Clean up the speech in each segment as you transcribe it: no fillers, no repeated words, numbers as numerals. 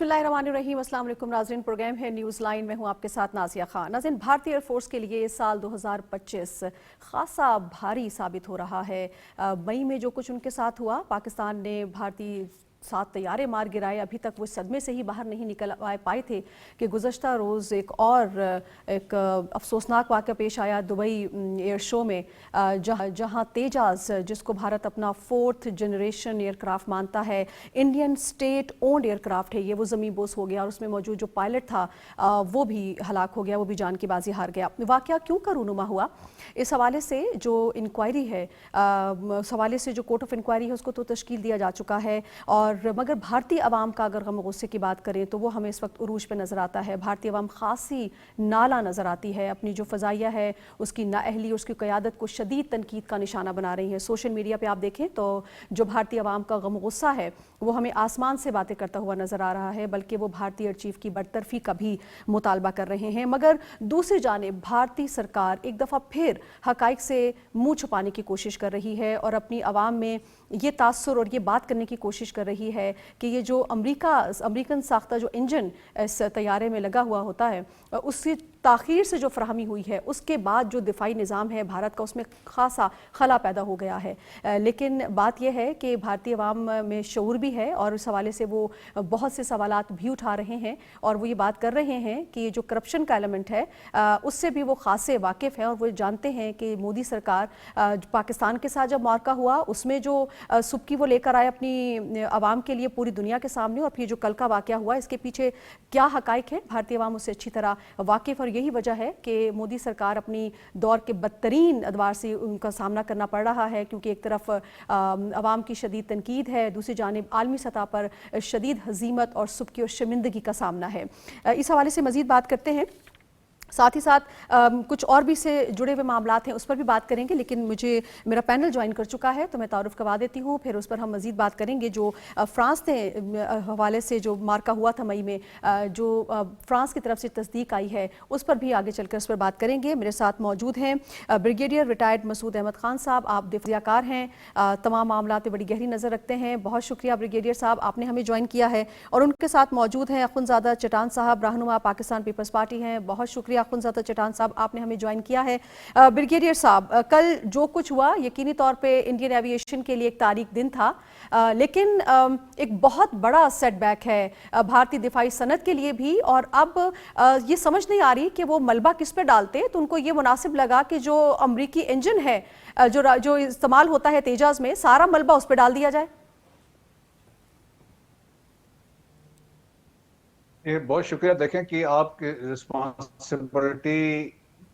बिस्मिल्लाहिर्रहमानिर्रहीम। अस्सलाम वालेकुम नाज़रीन, प्रोग्राम है न्यूज़ लाइन में हूँ आपके साथ नाज़िया खान। नाज़रीन, भारतीय एयरफोर्स के लिए साल 2025 खासा भारी साबित हो रहा है। मई में जो कुछ उनके साथ हुआ, पाकिस्तान ने भारतीय 7 तैयारे मार गिराए। अभी तक वो सदमे से ही बाहर नहीं निकल पाए थे कि गुज़श्ता रोज़ एक अफसोसनाक वाक़या पेश आया दुबई एयर शो में, जहाँ तेजाज़, जिसको भारत अपना 4th जनरेशन एयरक्राफ्ट मानता है, इंडियन स्टेट ओन्ड एयरक्राफ्ट है, ये वो ज़मीन बोस हो गया और उसमें मौजूद जो पायलट था वो भी हलाक हो गया, वो भी जान की बाजी हार गया। वाक़या क्यों का रूनुमा हुआ, इस हवाले से जो इंक्वायरी है, इस हवाले से जो कोर्ट ऑफ इंक्वायरी है, उसको तो तश्कील दिया जा चुका है। और मगर भारतीय अवाम का अगर गम गुस्से की बात करें तो वो हमें इस वक्त उरूज पे नज़र आता है। भारतीय अवाम खासी नाला नज़र आती है, अपनी जो फ़ज़ाइया है उसकी नाअहली, उसकी क़यादत को शदीद तनकीद का निशाना बना रही है। सोशल मीडिया पे आप देखें तो जो भारतीय अवाम का गम गुस्सा है वो हमें आसमान से बातें करता हुआ नज़र आ रहा है, बल्कि वो भारतीय एयर चीफ की बरतरफी का भी मुतालबा कर रहे हैं। मगर दूसरी जानिब भारतीय सरकार एक दफ़ा फिर हक़ाइक़ से मुँह छुपाने की कोशिश कर रही है और अपनी आवाम में ये तासुर और ये बात करने की कोशिश कर रही है कि ये जो अमरीकन साख्ता जो इंजन इस तैयारे में लगा हुआ होता है, उसकी ताख़ीर से जो फराहमी हुई है, उसके बाद जो दिफाई निज़ाम है भारत का, उसमें खासा खला पैदा हो गया है। लेकिन बात यह है कि भारतीय अवाम में शऊर भी है और इस हवाले से वो बहुत से सवालात भी उठा रहे हैं और वो ये बात कर रहे हैं कि जो करप्शन का एलिमेंट है उससे भी वो खासे वाकिफ़ हैं और वो जानते हैं कि मोदी सरकार पाकिस्तान के साथ जब मार्का हुआ उसमें जो सुबकी वो लेकर आए अपनी आवाम के लिए पूरी दुनिया के सामने, और फिर जो कल का वाक़या हुआ इसके पीछे क्या हक़ाइक़ है भारतीय अवाम उससे अच्छी तरह वाकिफ़। और यही वजह है कि मोदी सरकार अपनी दौर के बदतरीन अदवार से उनका सामना करना पड़ रहा है, क्योंकि एक तरफ अवाम की शदीद तनकीद है, दूसरी जानिब आलमी सतह पर शदीद हज़ीमत और सुबकी और शर्मिंदगी का सामना है। इस हवाले से मज़ीद बात करते हैं, साथ ही साथ कुछ और भी से जुड़े हुए मामलात हैं उस पर भी बात करेंगे, लेकिन मेरा पैनल ज्वाइन कर चुका है तो मैं तारुफ करवा देती हूँ, फिर उस पर हम मज़ीद बात करेंगे। जो फ्रांस के हवाले से जो मार्का हुआ था मई में, जो फ्रांस की तरफ से तस्दीक आई है, उस पर भी आगे चलकर उस पर बात करेंगे। मेरे साथ मौजूद हैं ब्रिगेडियर रिटायर्ड मसूद अहमद खान साहब, आप दिफाकार हैं, तमाम मामला पर बड़ी गहरी नज़र रखते हैं। बहुत शुक्रिया ब्रिगेडियर साहब, आपने हमें ज्वाइन किया है। और उनके साथ मौजूद हैं अखुंज़ादा चटान साहब, रहनुमा पाकिस्तान पीपल्स पार्टी हैं। बहुत शुक्रिया अखुंज़ादा चटान साहब, आपने हमें ज्वाइन किया है। ब्रिगेडियर साहब, कल जो कुछ हुआ यकीनी तौर पे इंडियन एविएशन के लिए एक तारीख दिन था, लेकिन एक बहुत बड़ा सेटबैक है भारतीय दिफाई सनत के लिए भी। और अब ये समझ नहीं आ रही कि वो मलबा किस पे डालते, तो उनको ये मुनासिब लगा कि जो अमरीकी इंजन है जो इस्तेमाल होता है तेजाज में, सारा मलबा उस पर डाल दिया जाए। ये बहुत शुक्रिया। देखें कि आप रिस्पॉन्सिबिलिटी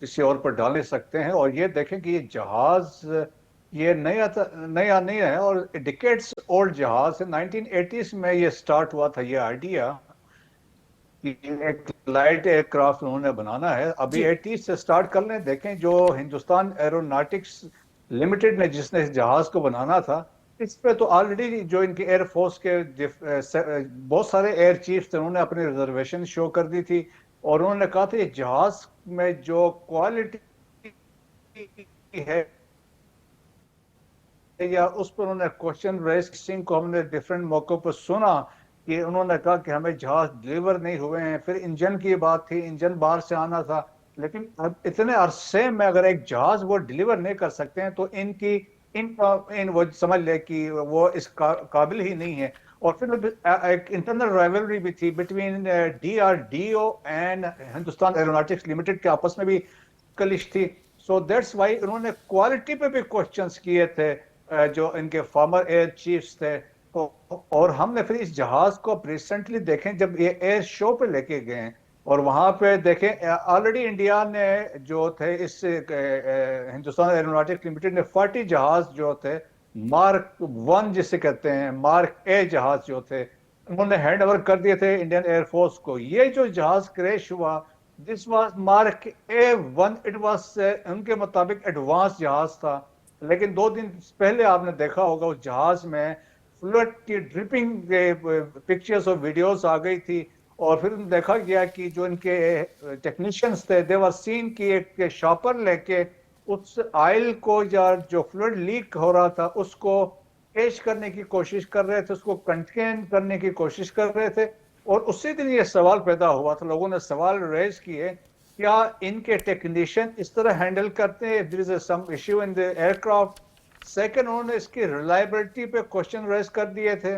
किसी और पर डाल नहीं सकते हैं, और ये देखें कि ये जहाज ये नया नहीं है और डिकेड्स ओल्ड जहाज है। 1980s में ये स्टार्ट हुआ था, ये आइडिया कि एक लाइट एयरक्राफ्ट उन्होंने बनाना है। अभी 80s से स्टार्ट कर लें। देखें जो हिंदुस्तान एरोनॉटिक्स लिमिटेड ने जिसने इस जहाज को बनाना था, इस पे तो ऑलरेडी जो इनके एयरफोर्स के बहुत सारे एयर चीफ्स थे, उन्होंने अपनी रिजर्वेशन शो कर दी थी और उन्होंने कहा था ये जहाज में जो क्वालिटी है या उस पर उन्होंने क्वेश्चन रेज सिंह को हमने डिफरेंट मौकों पर सुना कि उन्होंने कहा कि हमें जहाज डिलीवर नहीं हुए हैं। फिर इंजन की बात थी, इंजन बाहर से आना था, लेकिन अब इतने अरसे में अगर एक जहाज वो डिलीवर नहीं कर सकते हैं तो इन वो समझ ले कि वो इस काबिल ही नहीं है। और फिर एक इंटरनल राइवलरी भी थी between DRDO and Hindustan aeronautics limited के आपस में भी कलिश थी। सो दैट्स वाई उन्होंने क्वालिटी पे भी क्वेश्चंस किए थे जो इनके फॉर्मर एयर चीफ्स थे। और हमने फिर इस जहाज को रिसेंटली देखें जब ये एयर शो पे लेके गए और वहां पे देखें ऑलरेडी इंडिया ने जो थे इस हिंदुस्तान एरोनॉटिक्स लिमिटेड ने 40 जहाज जो थे मार्क 1 जिसे कहते हैं, मार्क ए जहाज जो थे, उन्होंने हैंड ओवर कर दिए थे इंडियन एयरफोर्स को। ये जो जहाज क्रैश हुआ, this was mark A1, it was उनके मुताबिक एडवांस जहाज था। लेकिन 2 दिन पहले आपने देखा होगा उस जहाज में फ्लड की ड्रिपिंग पिक्चर्स और वीडियोस आ गई थी। और फिर देखा गया कि जो इनके टेक्नीशियंस थे, दे वर सीन की एक शॉपर लेके उस ऑयल को या जो फ्लूइड लीक हो रहा था उसको कैच करने की कोशिश कर रहे थे, उसको कंटेन करने की कोशिश कर रहे थे। اور اسی دن یہ سوال پیدا ہوا تھا، لوگوں نے سوال ریز کیے کیا ان کے ٹیکنیشین اس طرح ہینڈل کرتے ہیں if there is some issue in the aircraft. Second, انہوں نے اس کی ریلائبلٹی پہ کوشچن ریز کر دیے تھے.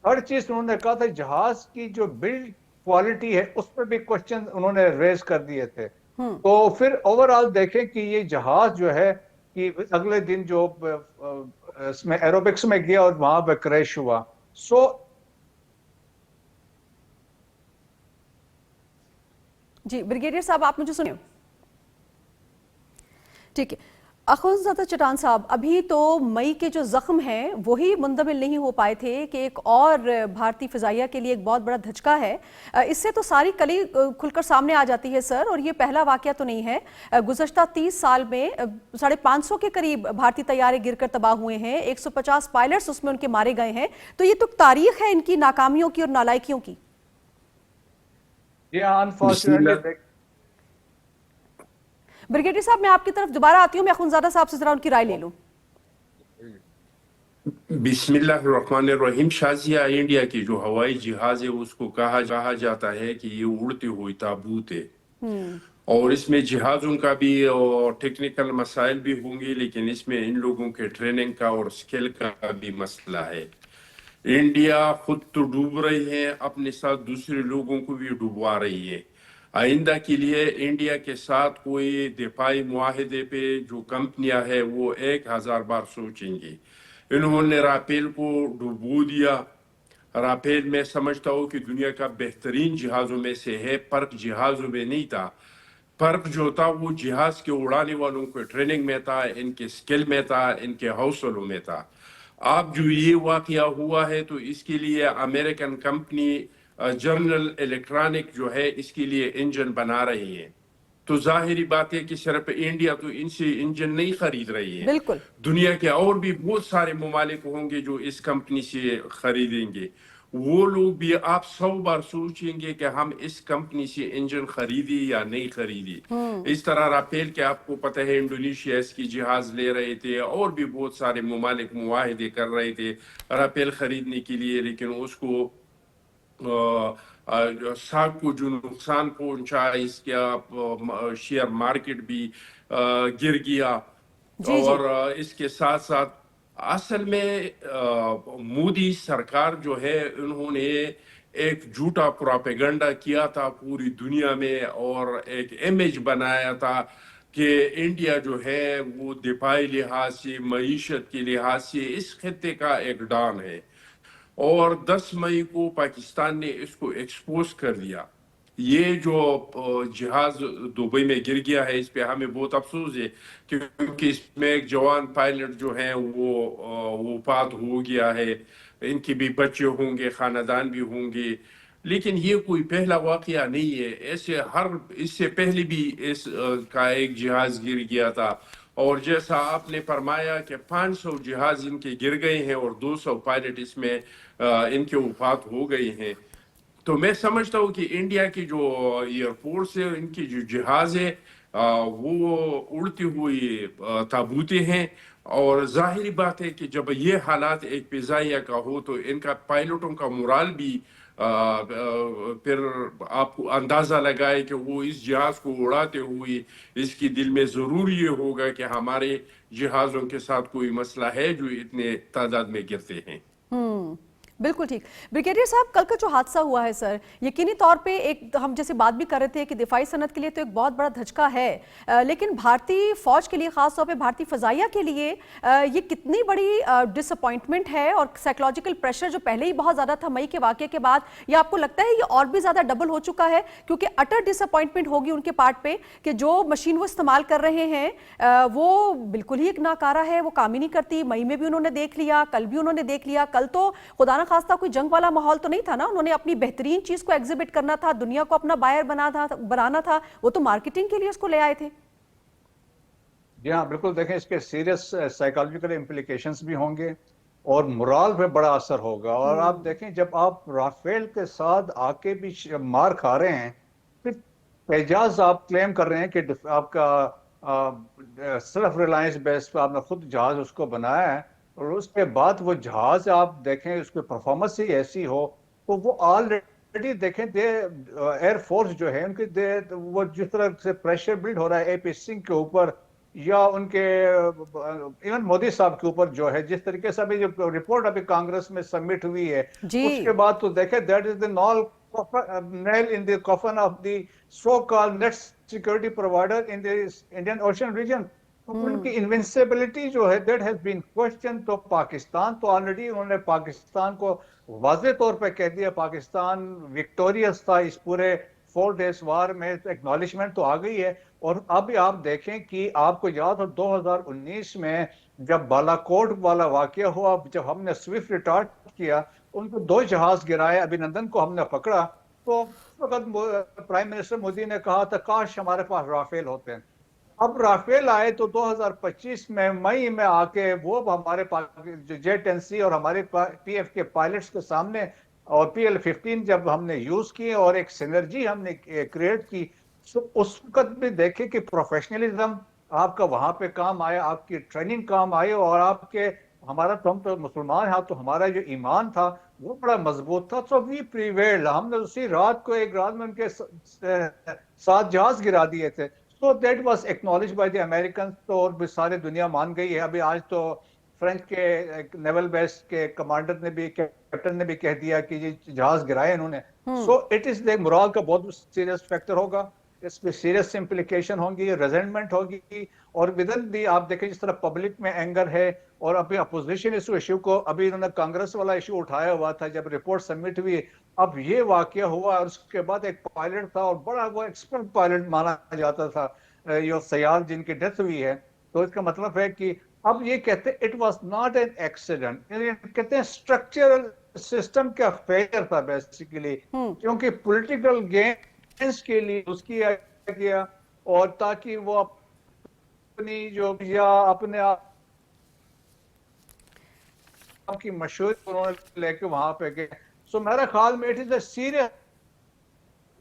ہر چیز انہوں نے کہا تھا جہاز کی جو بلڈ کوالٹی ہے اس پہ بھی کوشچن انہوں نے ریز کر دیے تھے. تو پھر اوور آل دیکھیں کہ یہ جہاز جو ہے کہ اگلے دن جو اس میں ایروبکس میں گیا اور وہاں پہ کریش ہوا. سو جی بریگیڈیئر صاحب آپ مجھے سنیں. ٹھیک ہے اخوندزادہ چٹان صاحب، ابھی تو مئی کے جو زخم ہیں وہی مندمل نہیں ہو پائے تھے کہ ایک اور بھارتی فضائیہ کے لیے ایک بہت بڑا دھچکا ہے. اس سے تو ساری کلی کھل کر سامنے آ جاتی ہے سر، اور یہ پہلا واقعہ تو نہیں ہے. گزشتہ 30 سال میں 550 کے قریب بھارتی طیارے گر کر تباہ ہوئے ہیں، 150 پائلٹس اس میں ان کے مارے گئے ہیں. تو یہ تو تاریخ ہے ان کی ناکامیوں کی اور نالائکیوں کی. انفارچونیٹلی بریگیڈیئر صاحب میں آپ کی طرف دوبارہ آتی ہوں، میں اخوندزادہ صاحب سے ذرا ان کی رائے لے لوں. بسم اللہ الرحمن الرحیم. شازیہ انڈیا کی جو ہوائی جہاز ہے اس کو کہا جاتا ہے کہ یہ اڑتی ہوئی تابوت ہے، اور اس میں جہازوں کا بھی ٹیکنیکل مسائل بھی ہوں گے، لیکن اس میں ان لوگوں کے ٹریننگ کا اور سکل کا بھی مسئلہ ہے. انڈیا خود تو ڈوب رہی ہے، اپنے ساتھ دوسرے لوگوں کو بھی ڈوبوا رہی ہے. آئندہ کے لیے انڈیا کے ساتھ کوئی دفاعی معاہدے پہ جو کمپنیاں ہیں وہ 1000 بار سوچیں گے. انہوں نے رافیل کو ڈوبو دیا. رافیل میں سمجھتا ہوں کہ دنیا کا بہترین جہازوں میں سے ہے، فرق جہازوں میں نہیں تھا. فرق جو تھا وہ جہاز کے اڑانے والوں کے ٹریننگ میں تھا، ان کے سکل میں تھا، ان کے حوصلوں میں تھا. اب جو یہ واقعہ ہوا ہے تو اس کے لیے امریکن کمپنی جنرل الیکٹرانک جو ہے اس کے لیے انجن بنا رہی ہے. تو ظاہری بات ہے کہ صرف انڈیا تو ان سے انجن نہیں خرید رہی ہے، بالکل دنیا کے اور بھی بہت سارے ممالک ہوں گے جو اس کمپنی سے خریدیں گے. وہ لوگ بھی آپ 100 بار سوچیں گے کہ ہم اس کمپنی سے انجن خریدی یا نہیں خریدی. اس طرح رافیل کے آپ کو پتہ ہے انڈونیشیا اس کی جہاز لے رہے تھے، اور بھی بہت سارے ممالک معاہدے کر رہے تھے رافیل خریدنے کے لیے، لیکن اس کو ساکھ کو جو نقصان پہنچا، اس کا شیئر مارکیٹ بھی گر گیا. جی جی اور اس کے ساتھ ساتھ اصل میں مودی سرکار جو ہے انہوں نے ایک جھوٹا پروپیگنڈا کیا تھا پوری دنیا میں، اور ایک امیج بنایا تھا کہ انڈیا جو ہے وہ دفاعی لحاظ سے، معیشت کے لحاظ سے اس خطے کا ایک ڈان ہے. اور 10 مئی کو پاکستان نے اس کو ایکسپوز کر دیا. یہ جو جہاز دبئی میں گر گیا ہے اس پہ ہمیں بہت افسوس ہے، کیونکہ اس میں ایک جوان پائلٹ جو ہیں وہ وفات ہو گیا ہے. ان کے بھی بچے ہوں گے، خاندان بھی ہوں گے. لیکن یہ کوئی پہلا واقعہ نہیں ہے، ایسے اس سے پہلے بھی اس کا ایک جہاز گر گیا تھا. اور جیسا آپ نے فرمایا کہ 500 جہاز ان کے گر گئے ہیں اور 200 پائلٹ اس میں ان کے وفات ہو گئے ہیں. تو میں سمجھتا ہوں کہ انڈیا کی جو ایئرپورٹ سے ان کی جو جہاز ہے وہ اڑتی ہوئی تابوتیں ہیں. اور ظاہری بات ہے کہ جب یہ حالات ایک فضائیہ کا ہو تو ان کا پائلٹوں کا مورال بھی پھر آپ کو اندازہ لگائے کہ وہ اس جہاز کو اڑاتے ہوئے اس کی دل میں ضرور یہ ہوگا کہ ہمارے جہازوں کے ساتھ کوئی مسئلہ ہے جو اتنے تعداد میں گرتے ہیں. بالکل ٹھیک. بریگیڈیئر صاحب کل کا جو حادثہ ہوا ہے سر، یقینی طور پہ ایک ہم جیسے بات بھی کر رہے تھے کہ دفاعی صنعت کے لیے تو ایک بہت بڑا دھچکا ہے، لیکن بھارتی فوج کے لیے، خاص طور پہ بھارتی فضائیہ کے لیے یہ کتنی بڑی ڈس اپوائنٹمنٹ ہے، اور سائیکولوجیکل پریشر جو پہلے ہی بہت زیادہ تھا مئی کے واقعے کے بعد، یہ آپ کو لگتا ہے یہ اور بھی زیادہ ڈبل ہو چکا ہے؟ کیونکہ اٹر ڈس اپوائنٹمنٹ ہوگی ان کے پارٹ پہ کہ جو مشین وہ استعمال کر رہے ہیں وہ بالکل ہی ایک ناکارہ ہے، وہ کام ہی نہیں کرتی. مئی میں بھی انہوں نے دیکھ لیا، کل بھی انہوں نے دیکھ لیا. کل تو خدا خاصہ کوئی جنگ والا ماحول تو نہیں تھا نا، انہوں نے اپنی بہترین چیز کو ایگزیبٹ کرنا تھا، دنیا کو اپنا بائر بنانا تھا، وہ تو مارکیٹنگ کے لیے اس کو لے آئے تھے. جی ہاں بالکل. دیکھیں اس کے سیریس سائیکالوجیکل امپلیکیشنز بھی ہوں گے اور مرال پہ بڑا اثر ہوگا. اور آپ دیکھیں جب آپ رافیل کے ساتھ آ کے بھی مار کھا رہے ہیں، پھر اعجاز آپ کلیم کر رہے ہیں کہ آپ کا سیلف ریلائنس بیس پہ آپ نے خود جہاز اس کو بنایا ہے، اور اس کے بعد وہ جہاز آپ دیکھیں اس کی پرفارمنس ہی ایسی ہو تو وہ آلریڈی देखें दे एयर फोर्स जो है उनके दे वो जिस तरह से प्रेशर बिल्ड हो रहा है एपी सिंह के ऊपर या उनके इवन मोदी साहब के ऊपर जो है, जिस तरीके से अभी जो रिपोर्ट अभी कांग्रेस में सबमिट हुई है जी उसके बाद तो देखें that is the nail in the coffin of the so-called net security provider in the Indian Ocean region. तो उनकी इन्विंसिबिलिटी जो है दैट हैज बीन क्वेश्चन। तो पाकिस्तान तो ऑलरेडी उन्होंने पाकिस्तान को वाज़े तौर पे कह दिया, पाकिस्तान विक्टोरियस था इस पूरे 4 डेज वार में, एक्नॉलेजमेंट तो आ गई है। और अब आप देखें कि आपको याद हो 2019 में जब बालाकोट वाला वाकया हुआ, जब हमने स्विफ्ट रिटार्ट किया, उनको 2 जहाज गिराए, अभिनंदन को हमने पकड़ा, तो उस वक्त प्राइम मिनिस्टर मोदी ने कहा था काश हमारे पास राफेल होते हैं। अब राफेल आए तो 2025 में मई में आके वो हमारे J-10C और हमारे PF के पायलट्स के सामने और PL-15 जब हमने यूज किए और एक सिनर्जी हमने क्रिएट की, तो उस वक्त भी देखे कि प्रोफेशनलिज्म आपका वहां पे काम आया, आपकी ट्रेनिंग काम आई, और आपके हमारा तो हम तो मुसलमान हैं तो हमारा जो ईमान था वो बड़ा मजबूत था। तो वी प्रीवेल्ड, हमने उसी रात को एक रात में उनके 7 जहाज गिरा दिए थे। So that was acknowledged by the Americans, तो और भी सारी दुनिया मान गई है। अभी आज तो फ्रेंच के नेवल बेस के कमांडर ने भी, कैप्टन ने भी कह दिया कि ये जहाज गिराए इन्होंने। So it is the moral का बहुत सीरियस फैक्टर होगा, इसमें सीरियस इम्प्लीकेशन होंगी, रेजेंटमेंट होगी। और विद इन दी आप देखें जिस तरह पब्लिक में एंगर है, और अभी अपोजिशन इस इशू को, अभी इन्होंने कांग्रेस वाला इशू उठाया हुआ था जब रिपोर्ट सबमिट हुई, अब ये वाकया हुआ। और उसके बाद एक पायलट था और बड़ा वो एक्सपर्ट पायलट माना जाता था, ये सयाल जिनकी डेथ हुई है। तो इसका मतलब है कि अब ये कहते हैं it was not an accident, कहते हैं स्ट्रक्चरल सिस्टम का फेलियर था बेसिकली, क्योंकि पॉलिटिकल गेन्स के लिए उसकी गया, और ताकि वो अपनी जो या अपने आप की मशहूरी उन्होंने लेके वहां पे गए। सो मेरा ख्याल में इट इज अ सीरियस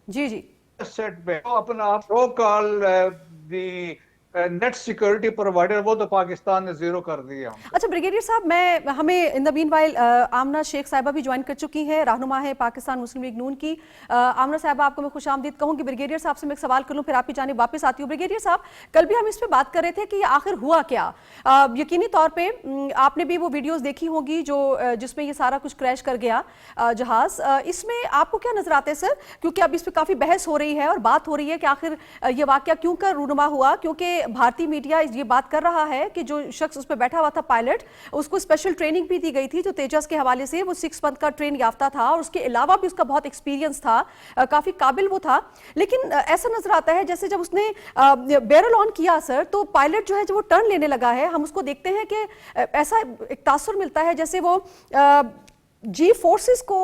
जी जी सेटबैक। अपना आप so call the net security provider वो तो पाकिस्तान ने जीरो कर दिया। अच्छा ब्रिगेडियर साहब, मैं हमें इन द मीनवाइल आमना शेख साहिबा भी ज्वाइन कर चुकी हैं, रहनुमा है पाकिस्तान मुस्लिम लीग नून की। आमना साहिबा, आपको मैं खुश आमदीद कहूँगी। ब्रिगेडियर साहब से मैं एक सवाल कर लूँ, फिर आपकी जानिब वापस आती हूँ। ब्रिगेडियर साहब, कल भी हम इस पर बात कर रहे थे कि आखिर हुआ क्या। यकीनी तौर पर आपने भी वो वीडियोज़ देखी होगी जो जिसमें ये सारा कुछ क्रैश कर गया जहाज़। इसमें आपको क्या नजर आता है सर, क्योंकि अब इस पर काफ़ी बहस हो रही है और बात हो रही है कि आखिर ये वाकया क्यों कर रूनुमा हुआ, क्योंकि भारतीय मीडिया ये बात कर रहा है कि जो शख्स उस पर बैठा हुआ था पायलट, उसको स्पेशल ट्रेनिंग भी दी गई थी जो तेजस के हवाले से, वो 6 मंथ का ट्रेन याफ्ता था और उसके अलावा भी उसका बहुत एक्सपीरियंस था, काफी काबिल वो था। लेकिन ऐसा नजर आता है जैसे जब उसने बैरल ऑन किया सर, तो पायलट जो है जब वो टर्न लेने लगा है, हम उसको देखते हैं कि ऐसा एक तासुर मिलता है जैसे वो जी फोर्सेस को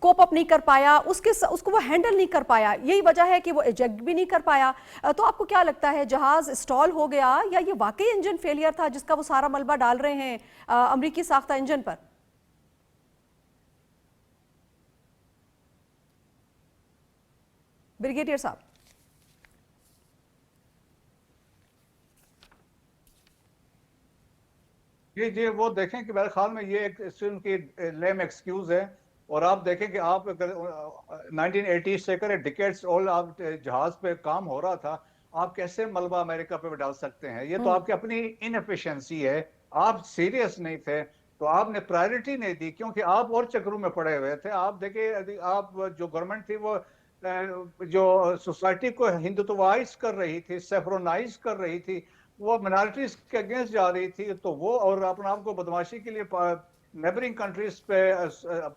कोप अप नहीं कर पाया, उसको वो हैंडल नहीं कर पाया। यही वजह है कि वो इजेक्ट भी नहीं कर पाया। तो आपको क्या लगता है, जहाज स्टॉल हो गया या ये वाकई इंजन फेलियर था जिसका वो सारा मलबा डाल रहे हैं अमेरिकी साख्ता इंजन पर? ब्रिगेडियर साहब। जी जी, वो देखें कि मेरे ख्याल में ये एक उनकी लेम एक्सक्यूज है। और आप देखें कि आप 1980 से कर डिकेड्स ओल्ड आप जहाज पे काम हो रहा था, आप कैसे मलबा अमेरिका पे डाल सकते हैं? ये तो आपकी अपनी इनएफिशिएंसी है, आप सीरियस नहीं थे, तो आपने प्रायोरिटी नहीं दी, क्योंकि आप और चक्रों में पड़े हुए थे। आप देखिए, आप जो गवर्नमेंट थी वो जो सोसाइटी को हिंदुत्वाइज कर रही थी, सेफ्रोनाइज कर रही थी, वो मिनॉरिटीज के अगेंस्ट जा रही थी, तो वो और अपने आप को बदमाशी के लिए नेबरिंग कंट्रीज पे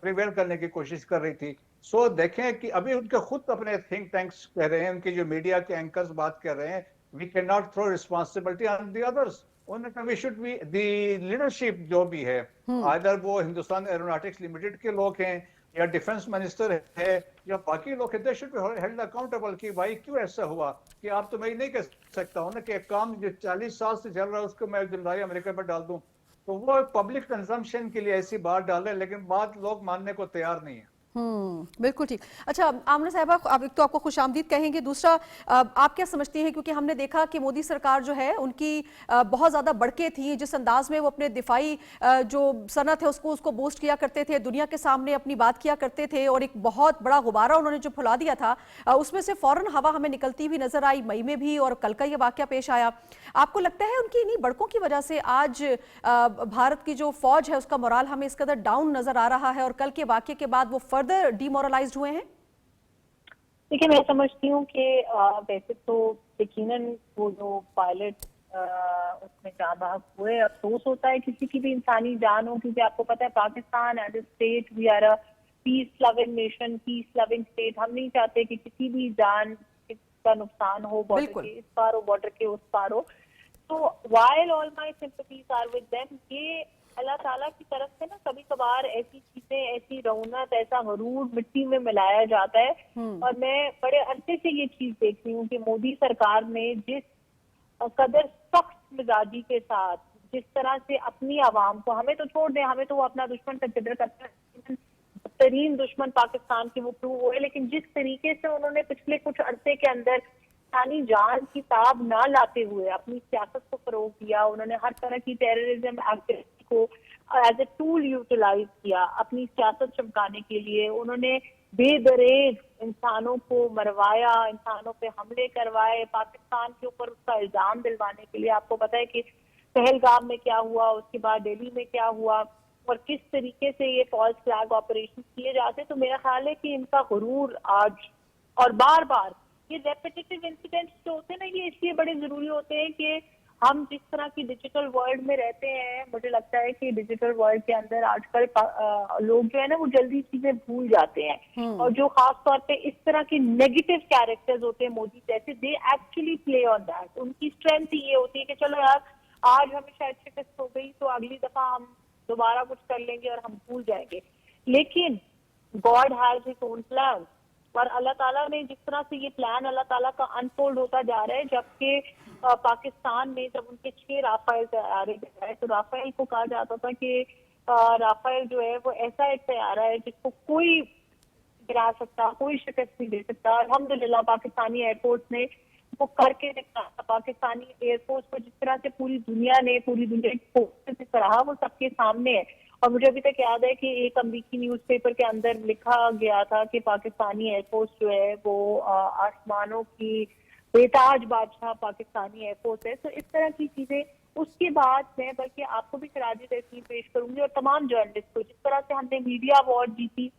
प्रिवेल करने की कोशिश कर रही थी। सो देखें कि अभी उनके खुद अपने थिंक टैंक्स कह रहे हैं, उनके जो मीडिया के एंकर्स बात कर रहे हैं, we can not throw responsibility on the others. उन्होंने we should be the leadership जो भी है, आइदर वो हिंदुस्तान एरोनॉटिक्स लिमिटेड के लोग हैं या डिफेंस मिनिस्टर है या बाकी लोग हैं, they should be held accountable कि भाई क्यों ऐसा हुआ, कि आप तो मैं नहीं कह सकता हूं ना कि एक काम जो 40 साल से चल रहा है उसको मैं जिम्मेदारी अमेरिका पर डाल दूं। तो वो पब्लिक कंजम्पशन के लिए ऐसी बात डाल रहे हैं, लेकिन बात लोग मानने को तैयार नहीं है। बिल्कुल ठीक। अच्छा आमना साहिबा, अब एक तो आपको खुशामदीद कहेंगे, दूसरा आप क्या समझती हैं, क्योंकि हमने देखा कि मोदी सरकार जो है उनकी बहुत ज़्यादा बढ़के थी, जिस अंदाज में वो अपने दिफाई जो सनत है उसको बूस्ट किया करते थे, दुनिया के सामने अपनी बात किया करते थे, और एक बहुत बड़ा गुब्बारा उन्होंने जो फुला दिया था उसमें से फौरन हवा हमें निकलती हुई नजर आई, मई में भी और कल का ये वाकया पेश आया। आपको लगता है उनकी इन्हीं बड़कों की वजह से आज भारत की जो फौज है उसका मोराल हमें इस कदर डाउन नजर आ रहा है और कल के वाकये के बाद वो फर्दर डिमोरलाइज्ड हुए हैं? देखिए, मैं समझती हूँ कि वैसे तो यकीनन वो जो पायलट उसमें जाँ बहक हुए, अफसोस होता है किसी की भी इंसानी जान हो, क्योंकि आपको पता है Pakistan as a state, we are a peace loving nation, peace loving state. हम नहीं चाहते कि किसी भी जान का नुकसान हो, बॉर्डर के इस पार हो, बॉर्डर के उस पार हो। तो while all my sympathies are with them, ये अल्लाह ताला की तरफ से ना कभी कभार ऐसी चीजें, ऐसी रौनक, ऐसा गरूर मिट्टी में मिलाया जाता है। और मैं बड़े अरसे से ये चीज देख रही हूँ कि मोदी सरकार ने जिस कदर सख्त मिजाजी के साथ, जिस तरह से अपनी आवाम को, हमें तो छोड़ दें, हमें तो वो अपना दुश्मन कंसिडर करते हैं, बदतरीन दुश्मन पाकिस्तान की वो प्रूव हुए, लेकिन जिस तरीके से उन्होंने पिछले कुछ अरसे के अंदर इंसानी जान की ताब ना लाते हुए अपनी सियासत को फरोग दिया, उन्होंने हर तरह की टेररिज्म एक्टिविटी को एज ए टूल यूटिलाइज किया अपनी सियासत चमकाने के लिए। उन्होंने बेदरेज इंसानों को मरवाया, इंसानों पे हमले करवाए, पाकिस्तान के ऊपर उसका इल्जाम दिलवाने के लिए। आपको पता है कि पहलगाम में क्या हुआ, उसके बाद दिल्ली में क्या हुआ, और किस तरीके से ये फॉल्स फ्लैग ऑपरेशन किए जाते। तो मेरा ख्याल है कि इनका गुरूर आज और बार बार ये रेपिटेटिव इंसिडेंट्स जो होते हैं ना, ये इसलिए बड़े जरूरी होते हैं कि हम जिस तरह की डिजिटल वर्ल्ड में रहते हैं, मुझे लगता है कि डिजिटल वर्ल्ड के अंदर आजकल लोग जो है ना वो जल्दी चीजें भूल जाते हैं, और जो खास तौर पे इस तरह के नेगेटिव कैरेक्टर्स होते हैं मोदी जैसे, they actually play on that. उनकी स्ट्रेंथ ही ये होती है कि चलो यार आज हमें शायद शिकस्त हो गई तो अगली दफा हम दोबारा कुछ कर लेंगे और हम भूल जाएंगे। लेकिन God has his own plan, और अल्लाह ताला ने जिस तरह से ये प्लान अल्लाह ताला का अनफोल्ड होता जा रहा है, जबकि पाकिस्तान में जब उनके 6 राफेल तैयारे गए तो राफेल को कहा जाता था कि राफेल जो है वो ऐसा एक तैयारा है जिसको कोई गिरा सकता, कोई शिकस्त नहीं दे सकता। अल्हम्दुलिल्लाह पाकिस्तानी एयरफोर्स ने वो करके दिखाया। पाकिस्तानी एयरफोर्स को जिस तरह से पूरी दुनिया की फोर्सेस से सराहा, वो सबके सामने है। और मुझे अभी तक याद है कि एक अमेरिकी न्यूज़पेपर के अंदर लिखा गया था कि पाकिस्तानी एयरफोर्स जो है वो आसमानों की बेताज बादशाह पाकिस्तानी एयरफोर्स है। तो इस तरह की चीजें, उसके बाद मैं बल्कि आपको भी खराज तहसीन पेश करूंगी और तमाम जर्नलिस्ट को, जिस तरह से हमने मीडिया अवार्ड जीती,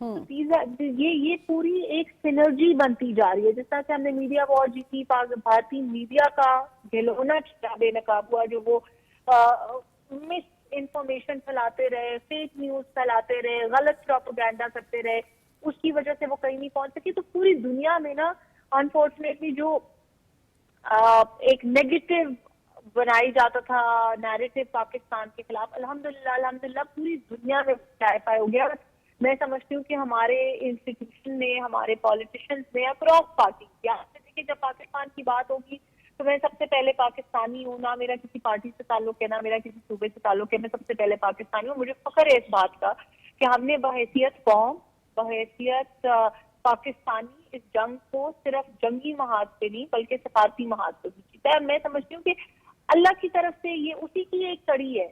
ये पूरी एक सिनर्जी बनती जा रही है। जिस तरह से हमने मीडिया अवार्ड जीती, भारतीय मीडिया का घिलौना बेनकाब हुआ, जो वो मिस इंफॉर्मेशन फैलाते रहे, फेक न्यूज फैलाते रहे, गलत प्रोपेगेंडा करते रहे, उसकी वजह से वो कहीं नहीं पहुंच सकी। तो पूरी दुनिया में ना अनफॉर्चुनेटली जो एक नेगेटिव बनाई जाता था नैरेटिव पाकिस्तान के खिलाफ, अल्हम्दुलिल्लाह पूरी दुनिया में क्लैरिफाई हो गया। मैं समझती हूँ कि हमारे इंस्टीट्यूशन ने, हमारे पॉलिटिशियंस ने, अक्रॉस पार्टी, देखिए जब पाकिस्तान की बात होगी तो मैं सबसे पहले पाकिस्तानी हूँ, ना मेरा किसी पार्टी से ताल्लुक है, ना मेरा किसी सूबे से ताल्लुक है, मैं सबसे पहले पाकिस्तानी हूँ। मुझे फख्र है इस बात का कि हमने बहैसियत कौम, बहैसियत पाकिस्तानी इस जंग को सिर्फ जंगी महाज पे नहीं बल्कि सफारती महाज पे भी जीता है। मैं समझती हूँ कि अल्लाह की तरफ से ये उसी की एक कड़ी है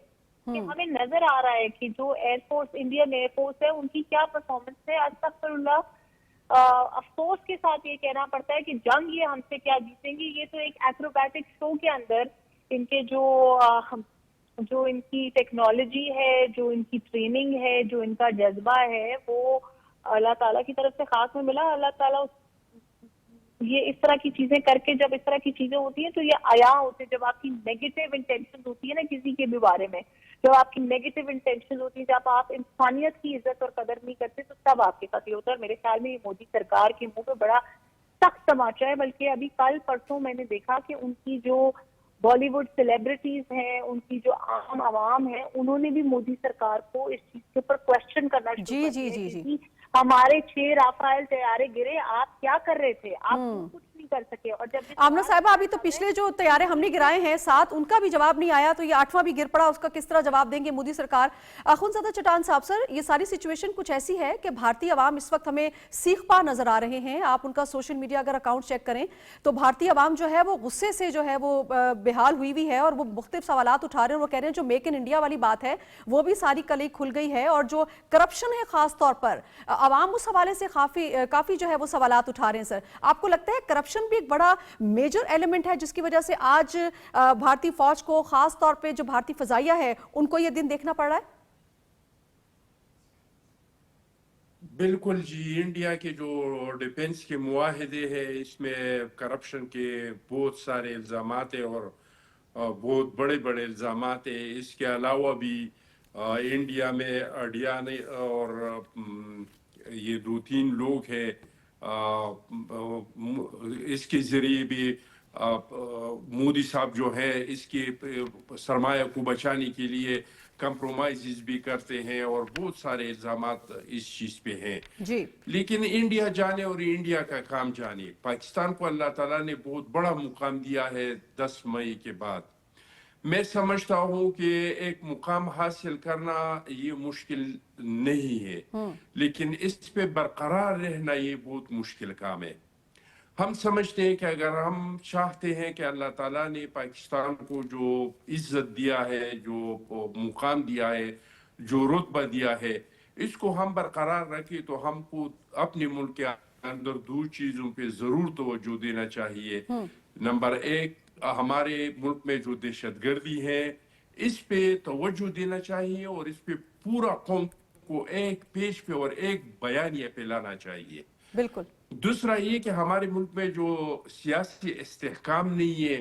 कि हमें नजर आ रहा है कि जो एयरफोर्स, इंडियन एयरफोर्स है, उनकी क्या परफॉर्मेंस है। अस्तगफिरुल्लाह, अफसोस के साथ ये कहना पड़ता है कि जंग ये हमसे क्या जीतेंगे, ये तो एक एक्रोबैटिक शो के अंदर इनके जो इनकी टेक्नोलॉजी है, जो इनकी ट्रेनिंग है, जो इनका जज्बा है, वो अल्लाह ताला की तरफ से खास में मिला। अल्लाह ताला ये इस तरह की चीजें करके, जब इस तरह की चीजें होती हैं तो ये आया होते हैं। जब आपकी नेगेटिव इंटेंशन होती है ना किसी के भी बारे में, जब आपकी नेगेटिव इंटेंशन होती है, जब आप इंसानियत की इज्जत और कदर नहीं करते, तो तब आपके साथ ये होता है। मेरे ख्याल में ये मोदी सरकार के मुंह पे बड़ा सख्त तमाचा है। बल्कि अभी कल परसों मैंने देखा कि उनकी जो बॉलीवुड सेलिब्रिटीज हैं, उनकी जो आम आवाम है, उन्होंने भी मोदी सरकार को इस चीज के ऊपर क्वेश्चन करना शुरू कर दिया। हमारे 6 राफेल तैयारे गिरे, आप क्या कर रहे थे, आप कुछ नहीं कर सके। और जब आमना साहिबा, अभी तो पिछले जो तैयारे हमने गिराए हैं 7, उनका भी जवाब नहीं आया, तो ये 8वां भी गिर पड़ा, उसका किस तरह जवाब देंगे मोदी सरकार? अखुंज़ादा चट्टान साहब, सर, ये सारी सिचुएशन कुछ ऐसी है कि भारतीय अवाम इस वक्त हमें सीख पा नजर आ रहे हैं। आप उनका सोशल मीडिया अगर अकाउंट चेक करें तो भारतीय अवाम जो है वो गुस्से से जो है वो बेहाल हुई हुई है, और वो मुख्तलिफ सवालात उठा रहे हैं, और वो कह रहे हैं जो मेक इन इंडिया वाली बात है वो भी सारी कली खुल गई है, और जो करप्शन है खास तौर पर अवाम उस हवाले से काफी जो है वो सवालात उठा रहे हैं। सर, आपको लगता है करप्शन भी एक बड़ा मेजर एलिमेंट है जिसकी वजह से आज भारतीय फौज को, खास तौर पे जो भारतीय फजाइया है, उनको ये दिन देखना पड़ रहा है? बिल्कुल जी, इंडिया के जो डिफेंस के मुआहदे हैं इसमें करप्शन के बहुत सारे इल्ज़ामात हैं, और बहुत बड़े बड़े इल्ज़ामात हैं। इसके अलावा भी इंडिया में अडियाने और ये 2-3 लोग हैं, इसके ज़रिए भी मोदी साहब जो है इसके सरमाया को बचाने के लिए कंप्रोमाइज़ भी करते हैं, और बहुत सारे इल्ज़ामात इस चीज़ पे हैं जी। लेकिन इंडिया जाने और इंडिया का काम जाने। पाकिस्तान को अल्लाह ताला ने बहुत बड़ा मुकाम दिया है 10 मई के बाद। मैं समझता हूँ कि एक मुकाम हासिल करना ये मुश्किल नहीं है, लेकिन इस पे बरकरार रहना ये बहुत मुश्किल काम है। हम समझते हैं कि अगर हम चाहते हैं कि अल्लाह ताला ने पाकिस्तान को जो इज्जत दिया है, जो मुकाम दिया है, जो रुतबा दिया है, इसको हम बरकरार रखें, तो हमको अपने मुल्क के अंदर 2 चीज़ों पे ज़रूर तवज्जो देना चाहिए। नंबर 1, हमारे मुल्क में जो दहशतगर्दी है इस पे तवज्जो देना चाहिए, और इस पे पूरा कौम को एक पेज पे और एक बयानिया पे लाना चाहिए। बिल्कुल। दूसरा ये कि हमारे मुल्क में जो सियासी इस्तेहकाम नहीं है,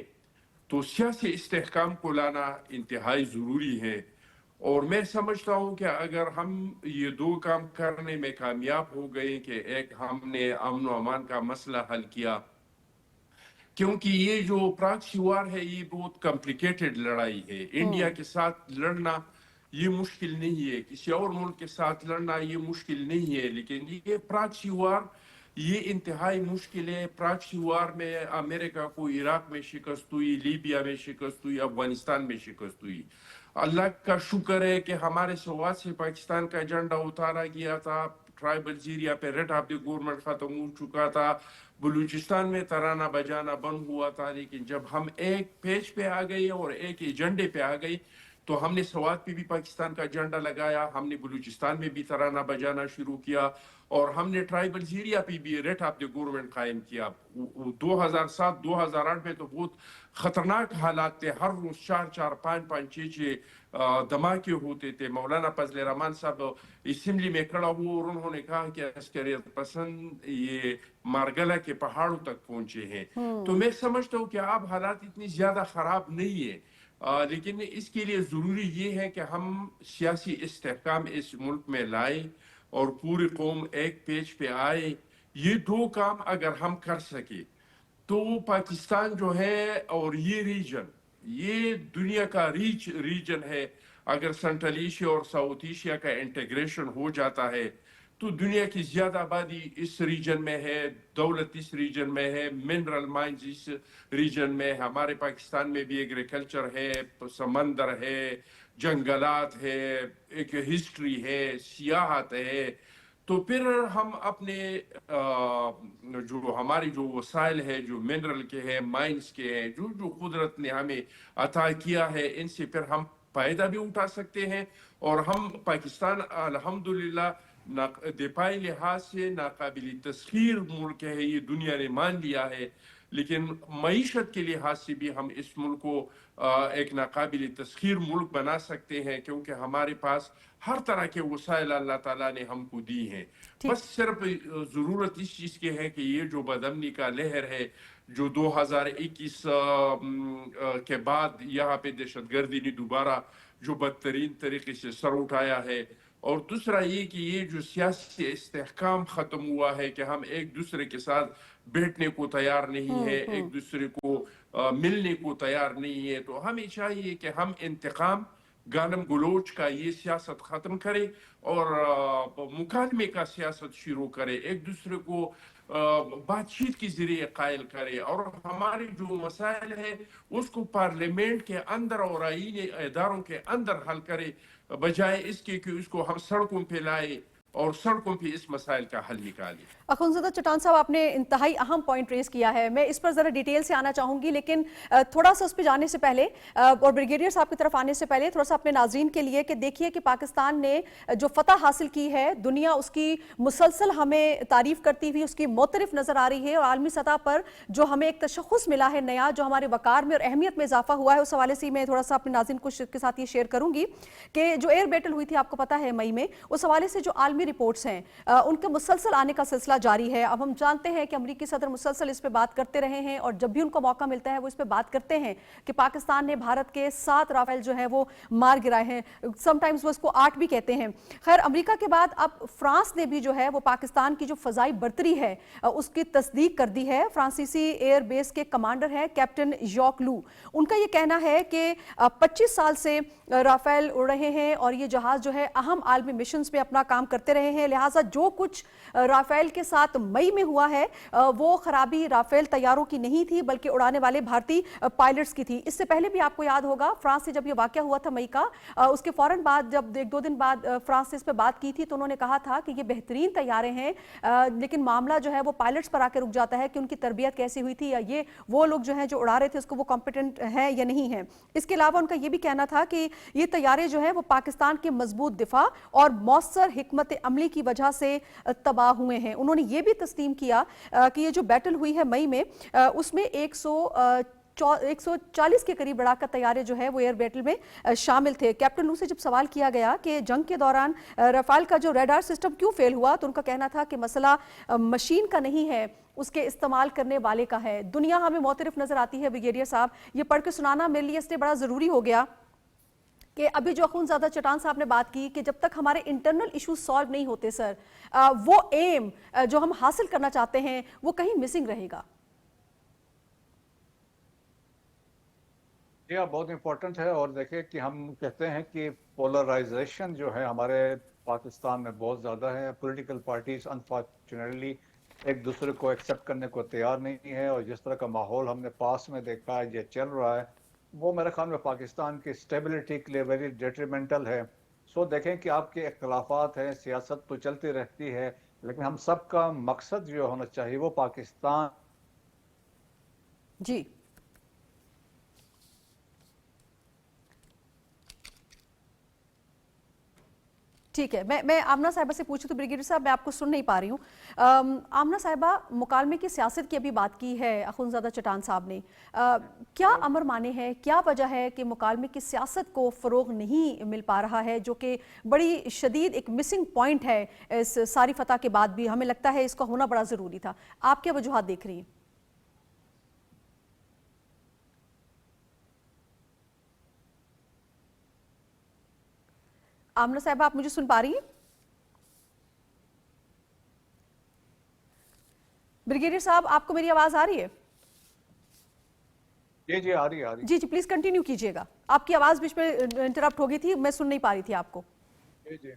तो सियासी इस्तेहकाम को लाना इंतहाई ज़रूरी है। और मैं समझता हूँ कि अगर हम ये 2 काम करने में कामयाब हो गए कि एक हमने अमन व अमान का मसला हल किया, क्योंकि ये जो प्रॉक्सी वार है ये बहुत कॉम्प्लिकेटेड लड़ाई है। इंडिया के साथ लड़ना ये मुश्किल नहीं है, किसी और मुल्क के साथ लड़ना ये मुश्किल नहीं है, लेकिन ये प्रॉक्सी वार ये इंतहाई मुश्किल है। प्रॉक्सी वार में अमेरिका को इराक में शिकस्त हुई, लीबिया में शिकस्त हुई, अफगानिस्तान में शिकस्त हुई। अल्लाह का शुक्र है कि हमारे सवाद से पाकिस्तान का एजेंडा उतारा गया था, ट्राइबल एरिया पे रेट ऑफ द गवर्नमेंट खत्म हो चुका था, बलूचिस्तान में तराना बजाना बंद हुआ था। लेकिन जब हम एक पेज पे आ गए और एक एजेंडे पे आ गए, तो हमने सवाद पे भी पाकिस्तान का झंडा लगाया, हमने बलूचिस्तान में भी तराना बजाना शुरू किया, और हमने ट्राइबल एरिया पे भी रेट ऑफ द गवर्नमेंट कायम किया। 2007-2008 में तो बहुत खतरनाक हालात थे, हर रोज 4-4, 5-5, 6-6 धमाके होते थे। मौलाना फजल रहमान साहब असेंबली में खड़ा हुए और उन्होंने कहा कि अस्करियत पसंद ये मारगला के पहाड़ों तक पहुंचे हैं। तो मैं समझता हूँ कि अब हालात इतनी ज्यादा खराब नहीं है, लेकिन इसके लिए ज़रूरी ये है कि हम सियासी इस्तेहकाम इस मुल्क में लाएं और पूरी कौम एक पेज पे आए। ये 2 काम अगर हम कर सके तो पाकिस्तान जो है और ये रीजन, ये दुनिया का रिच रीजन है। अगर सेंट्रल एशिया और साउथ एशिया का इंटीग्रेशन हो जाता है तो दुनिया की ज्यादा आबादी इस रीजन में है, दौलत इस रीजन में है, मिनरल माइंस इस रीजन में है। हमारे पाकिस्तान में भी एग्रीकल्चर है, समंदर है, जंगलात है, एक हिस्ट्री है, सियाहत है। तो फिर हम अपने जो हमारी जो वसाइल है, जो मिनरल के हैं, माइंस के हैं, जो जो कुदरत ने हमें अता किया है, इनसे फिर हम फायदा भी उठा सकते हैं। और हम पाकिस्तान अल्हम्दुलिल्लाह दिफाई लिहाज से नाकाबिल तस्खीर मुल्क है, ये दुनिया ने मान लिया है, लेकिन मईशत के लिहाज से भी हम इस मुल्क को एक नाकाबिल तस्खीर मुल्क बना सकते हैं, क्योंकि हमारे पास हर तरह के वसाइल अल्लाह ताला ने हमको दी हैं। बस सिर्फ ज़रूरत इस चीज़ की है कि ये जो बदमनी का लहर है जो 2021 के बाद यहाँ पे दहशतगर्दी ने दोबारा जो बदतरीन तरीके से सर उठाया है, और दूसरा ये कि ये जो सियासी इस्तेहकाम ख़त्म हुआ है कि हम एक दूसरे के साथ बैठने को तैयार नहीं है, एक दूसरे को मिलने को तैयार नहीं है। तो हमें चाहिए कि हम इंतकाम, गालम गलोच का ये सियासत ख़त्म करें और मुकालमे का सियासत शुरू करें, एक दूसरे को बातचीत के जरिए कायल करे और हमारे जो मसाइल है उसको पार्लियामेंट के अंदर और आईनी इदारों के अंदर हल करे, बजाय इसके कि उसको हम सड़कों पे लाए और सड़कों पे इस मसाइल का हल निकाले। अखुंज़ादा चट्टान साहब, आपने इंतहाई अहम पॉइंट रेज किया है। मैं इस पर ज़रा डिटेल से आना चाहूँगी, लेकिन थोड़ा सा उस पर जाने से पहले और ब्रिगेडियर साहब की तरफ आने से पहले थोड़ा सा अपने नाज़रीन के लिए कि देखिए कि पाकिस्तान ने जो फतह हासिल की है, दुनिया उसकी मुसलसल हमें तारीफ़ करती हुई उसकी मोतरफ नज़र आ रही है, और आलमी सतह पर जो हमें एक तशख़्ख़ुस मिला है नया, जो हमारे वक़ार में और अहमियत में इजाफा हुआ है, उस हवाले से मैं थोड़ा सा अपने नाज़रीन के साथ ये शेयर करूँगी कि जो एयर बैटल हुई थी आपको पता है मई में, उस हवाले से जो आलमी रिपोर्ट्स हैं उनके मुसलसल आने का सिलसिला जारी है। अब हम जानते हैं कि अमेरिकी सदर मुसलसल इस पे बात करते रहे हैं, और जब भी उनको मौका मिलता है वो इस पे बात करते हैं कि पाकिस्तान ने भारत के 7 राफेल जो है वो मार गिराए हैं, समटाइम्स वो इसको 8 भी कहते हैं। खैर, अमेरिका के बाद अब फ्रांस ने भी जो है वो पाकिस्तान की जो फजाई बर्तरी है उसकी तस्दीक कर दी है। फ्रांसीसी एयर बेस के कमांडर हैं कैप्टन जॉक लू, उनका ये कहना है कि 25 साल से राफेल उड़ रहे हैं और ये जहाज जो है अहम आलमी मिशंस पे अपना काम करते रहे हैं, लिहाजा जो कुछ राफेल के साथ मई में हुआ है वो खराबी राफेल तैयारों की नहीं थी बल्कि उड़ाने वाले भारतीय पायलट्स की थी। इससे पहले भी आपको याद होगा फ्रांस से जब ये वाकया हुआ था मई का, उसके फौरन बाद जब 1-2 दिन बाद फ्रांस से इस पर बात की थी तो उन्होंने कहा था कि ये बेहतरीन तैयारे हैं, लेकिन मामला जो है वो पायलट्स पर आकर रुक जाता है कि उनकी तरबियत कैसी हुई थी, या ये वो लोग जो हैं जो उड़ा रहे थे उसको वो कॉम्पिटेंट हैं या नहीं है। इसके अलावा उनका ये भी कहना था कि ये तैयारे जो हैं वो पाकिस्तान के मजबूत दिफा और मौसर हिकमत अमली की वजह से तबाह हुए हैं। उन्होंने ये भी तस्लीम किया कि ये जो बैटल हुई है मई में उसमें 140 के करीब लड़ाका तैयारे जो है वो एयर बैटल में शामिल थे। कैप्टन लू से जब सवाल किया गया कि जंग के दौरान रफाल का जो रडार सिस्टम क्यों फेल हुआ, तो उनका कहना था कि मसला मशीन का नहीं है, उसके इस्तेमाल करने वाले का है। दुनिया हमें मोतरफ नजर आती है ब्रिगेडियर साहब, ये पढ़ के सुनाना मेरे लिए इसलिए बड़ा ज़रूरी हो गया कि अभी जो अखुंज़ादा चट्टान साहब ने बात की कि जब तक हमारे इंटरनल इश्यूज सॉल्व नहीं होते सर, वो एम जो हम हासिल करना चाहते हैं वो कहीं मिसिंग रहेगा। जी हाँ, बहुत इम्पोर्टेंट है। और देखिए कि हम कहते हैं कि पोलराइजेशन जो है हमारे पाकिस्तान में बहुत ज़्यादा है। पॉलिटिकल पार्टीज अनफॉर्चुनेटली एक दूसरे को एक्सेप्ट करने को तैयार नहीं है, और जिस तरह का माहौल हमने पास में देखा है, ये चल रहा है, वो मेरे ख्याल में पाकिस्तान की स्टेबिलिटी के लिए वेरी डेट्रीमेंटल है। सो देखें कि आपके इख्तलाफात हैं, सियासत तो चलती रहती है, लेकिन हम सबका मकसद जो होना चाहिए वो पाकिस्तान। जी ठीक है, मैं आमना साहिबा से पूछूं तो ब्रिगेडियर साहब मैं आपको सुन नहीं पा रही हूँ। आमना साहिबा, मुकालमे की सियासत की अभी बात की है अखुंज़ादा चट्टान साहब ने, क्या अमर माने हैं, क्या वजह है कि मुकालमे की सियासत को फ़रोग नहीं मिल पा रहा है, जो कि बड़ी शदीद एक मिसिंग पॉइंट है इस सारी फतह के बाद भी? हमें लगता है इसका होना बड़ा ज़रूरी था। आप क्या वजूहात देख रही हैं? आमना साहिबा, आप मुझे सुन पा रही हैं? ब्रिगेडियर साहब, आपको मेरी आवाज आ रही है? जी आ रही है। जी प्लीज कंटिन्यू कीजिएगा, आपकी आवाज बीच में इंटरप्ट हो गई थी, मैं सुन नहीं पा रही थी आपको। जी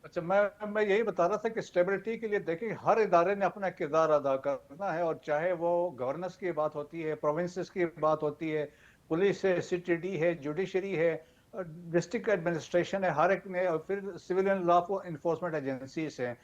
अच्छा, मैं यही बता रहा था कि स्टेबिलिटी के लिए देखिए हर इदारे ने अपना किरदार अदा करना है, और चाहे वो गवर्नेंस की बात होती है, प्रोविंसेस की बात होती है, पुलिस है, सिटी है, जुडिशरी है, डिस्ट्रिक्ट एडमिनिस्ट्रेशन है, हर एक ने, और फिर सिविलियन लॉ इन्फोर्समेंट एजेंसीज हैं,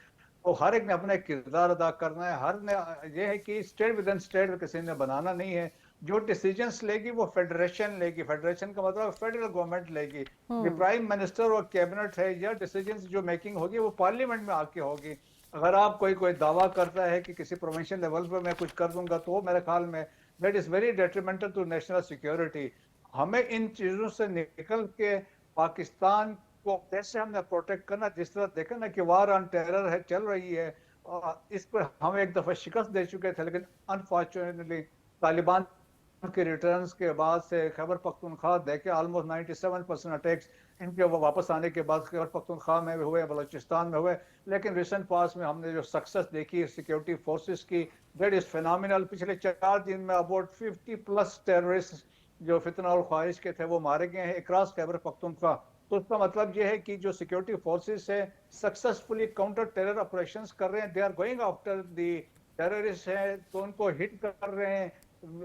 तो हर एक ने अपना किरदार अदा करना है। हर ने ये है कि स्टेट विद इन स्टेट किसी ने बनाना नहीं है। जो डिसीजंस लेगी वो फेडरेशन लेगी, फेडरेशन का मतलब फेडरल गवर्नमेंट लेगी। ये प्राइम मिनिस्टर और कैबिनेट है, या डिसीजंस जो मेकिंग होगी वो पार्लियामेंट में आके होगी। अगर आप कोई दावा करता है कि किसी प्रोविंशियल लेवल पर मैं कुछ कर दूंगा, तो मेरे ख्याल में that is very detrimental to national security. हमें इन चीजों से निकल के पाकिस्तान को कैसे हमने प्रोटेक्ट करना, जिस तरह देखा ना कि वार ऑन टेरर है चल रही है, इस पर हम एक दफा शिकस्त दे चुके थे, लेकिन अनफॉर्चुनेटली तालिबान के रिटर्न्स के बाद से खैबर पख्तूनख्वा देखे ऑलमोस्ट 97% अटैक्स इनके वापस आने के बाद खैबर पख्तूनख्वा में हुए, बलोचिस्तान में हुए। लेकिन रिसेंट पास में हमने जो सक्सेस देखी सिक्योरिटी फोर्सेस की, दैट इज फिनोमिनल। पिछले 4 दिन में अबाउट 50+ टेररिस्ट जो फितना और ख्वाहिश के थे वो मारे गए हैं अक्रॉस खैबर पख्तूनख्वा। تو اس کا مطلب یہ ہے کہ جو سیکورٹی فورسز ہے سکسیسفلی کاؤنٹر ٹیرر آپریشنز کر رہے ہیں, they are going after the terrorists ہیں, تو ان کو ہٹ کر رہے ہیں,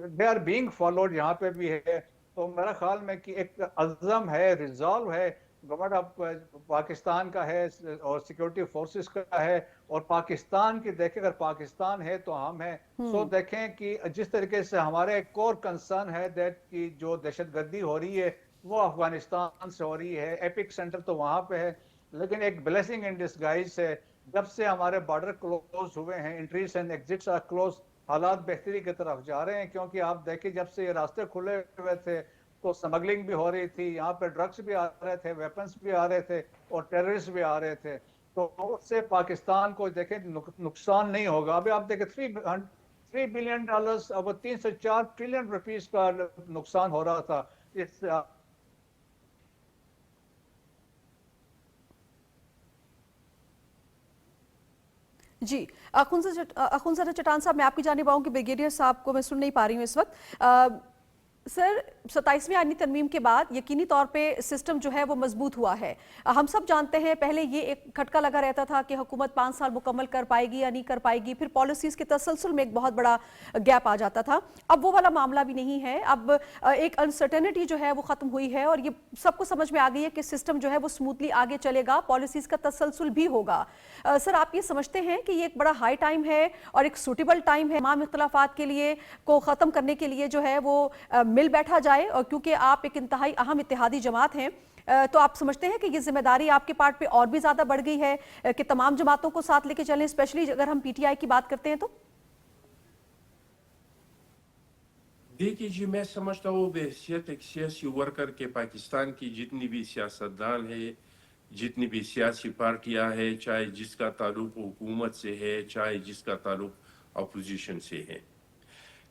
دے آر بینگ فالوڈ یہاں پہ بھی ہے. تو میرا خیال میں کہ ایک عزم ہے, ریزالو ہے گورنمنٹ آف پاکستان کا ہے اور سیکورٹی فورسز کا ہے, اور پاکستان کی دیکھیں, اگر پاکستان ہے تو ہم ہیں. سو دیکھیں کہ جس طریقے سے ہمارے ایک کور کنسرن ہے دیٹ کی جو دہشت گردی ہو رہی ہے وہ افغانستان سے ہو رہی ہے, ایپک سینٹر تو وہاں پہ ہے, لیکن ایک بلیسنگ ان ڈسگائز ہے جب سے ہمارے بارڈر کلوز ہوئے ہیں, entries and exits are close, حالات بہتری کی طرف جا رہے ہیں. کیونکہ آپ دیکھیں جب سے یہ راستے کھلے ہوئے تھے تو سمگلنگ بھی ہو رہی تھی, یہاں پہ ڈرگس بھی آ رہے تھے, ویپنس بھی آ رہے تھے, اور ٹیررسٹ بھی آ رہے تھے. تو اس سے پاکستان کو دیکھیں نقصان نہیں ہوگا. ابھی آپ دیکھیں $3 بلین, اب 3 سے 4 ٹریلین روپیز کا نقصان ہو رہا تھا اس. جی اخونزادہ چٹان صاحب, میں آپ کی جانب آؤں کہ بریگیڈیئر صاحب کو میں سن نہیں پا رہی ہوں اس وقت. سر 27ویں آئینی ترمیم کے بعد یقینی طور پہ سسٹم جو ہے وہ مضبوط ہوا ہے. ہم سب جانتے ہیں پہلے یہ ایک کھٹکا لگا رہتا تھا کہ حکومت 5 سال مکمل کر پائے گی یا نہیں کر پائے گی, پھر پالیسیز کے تسلسل میں ایک بہت بڑا گیپ آ جاتا تھا. اب وہ والا معاملہ بھی نہیں ہے, اب ایک انسرٹینٹی جو ہے وہ ختم ہوئی ہے, اور یہ سب کو سمجھ میں آ گئی ہے کہ سسٹم جو ہے وہ سموتھلی آگے چلے گا, پالیسیز کا تسلسل بھی ہوگا. سر آپ یہ سمجھتے ہیں کہ یہ ایک بڑا ہائی ٹائم ہے اور ایک سوٹیبل ٹائم ہے تمام اختلافات کے لیے کو ختم کرنے کے لیے جو ہے وہ مل بیٹھا جائے, اور کیونکہ آپ ایک انتہائی اہم اتحادی جماعت ہیں تو آپ سمجھتے ہیں کہ یہ ذمہ داری آپ کے پارٹ پہ اور بھی زیادہ بڑھ گئی ہے کہ تمام جماعتوں کو ساتھ لے کے چلیں, اسپیشلی اگر ہم پی ٹی آئی کی بات کرتے ہیں تو؟ دیکھیے جی, میں سمجھتا ہوں بحیثیت ایک سیاسی ورکر کے پاکستان کی جتنی بھی سیاستدان ہے, جتنی بھی سیاسی پارٹیاں ہیں, چاہے جس کا تعلق حکومت سے ہے چاہے جس کا تعلق اپوزیشن سے ہے,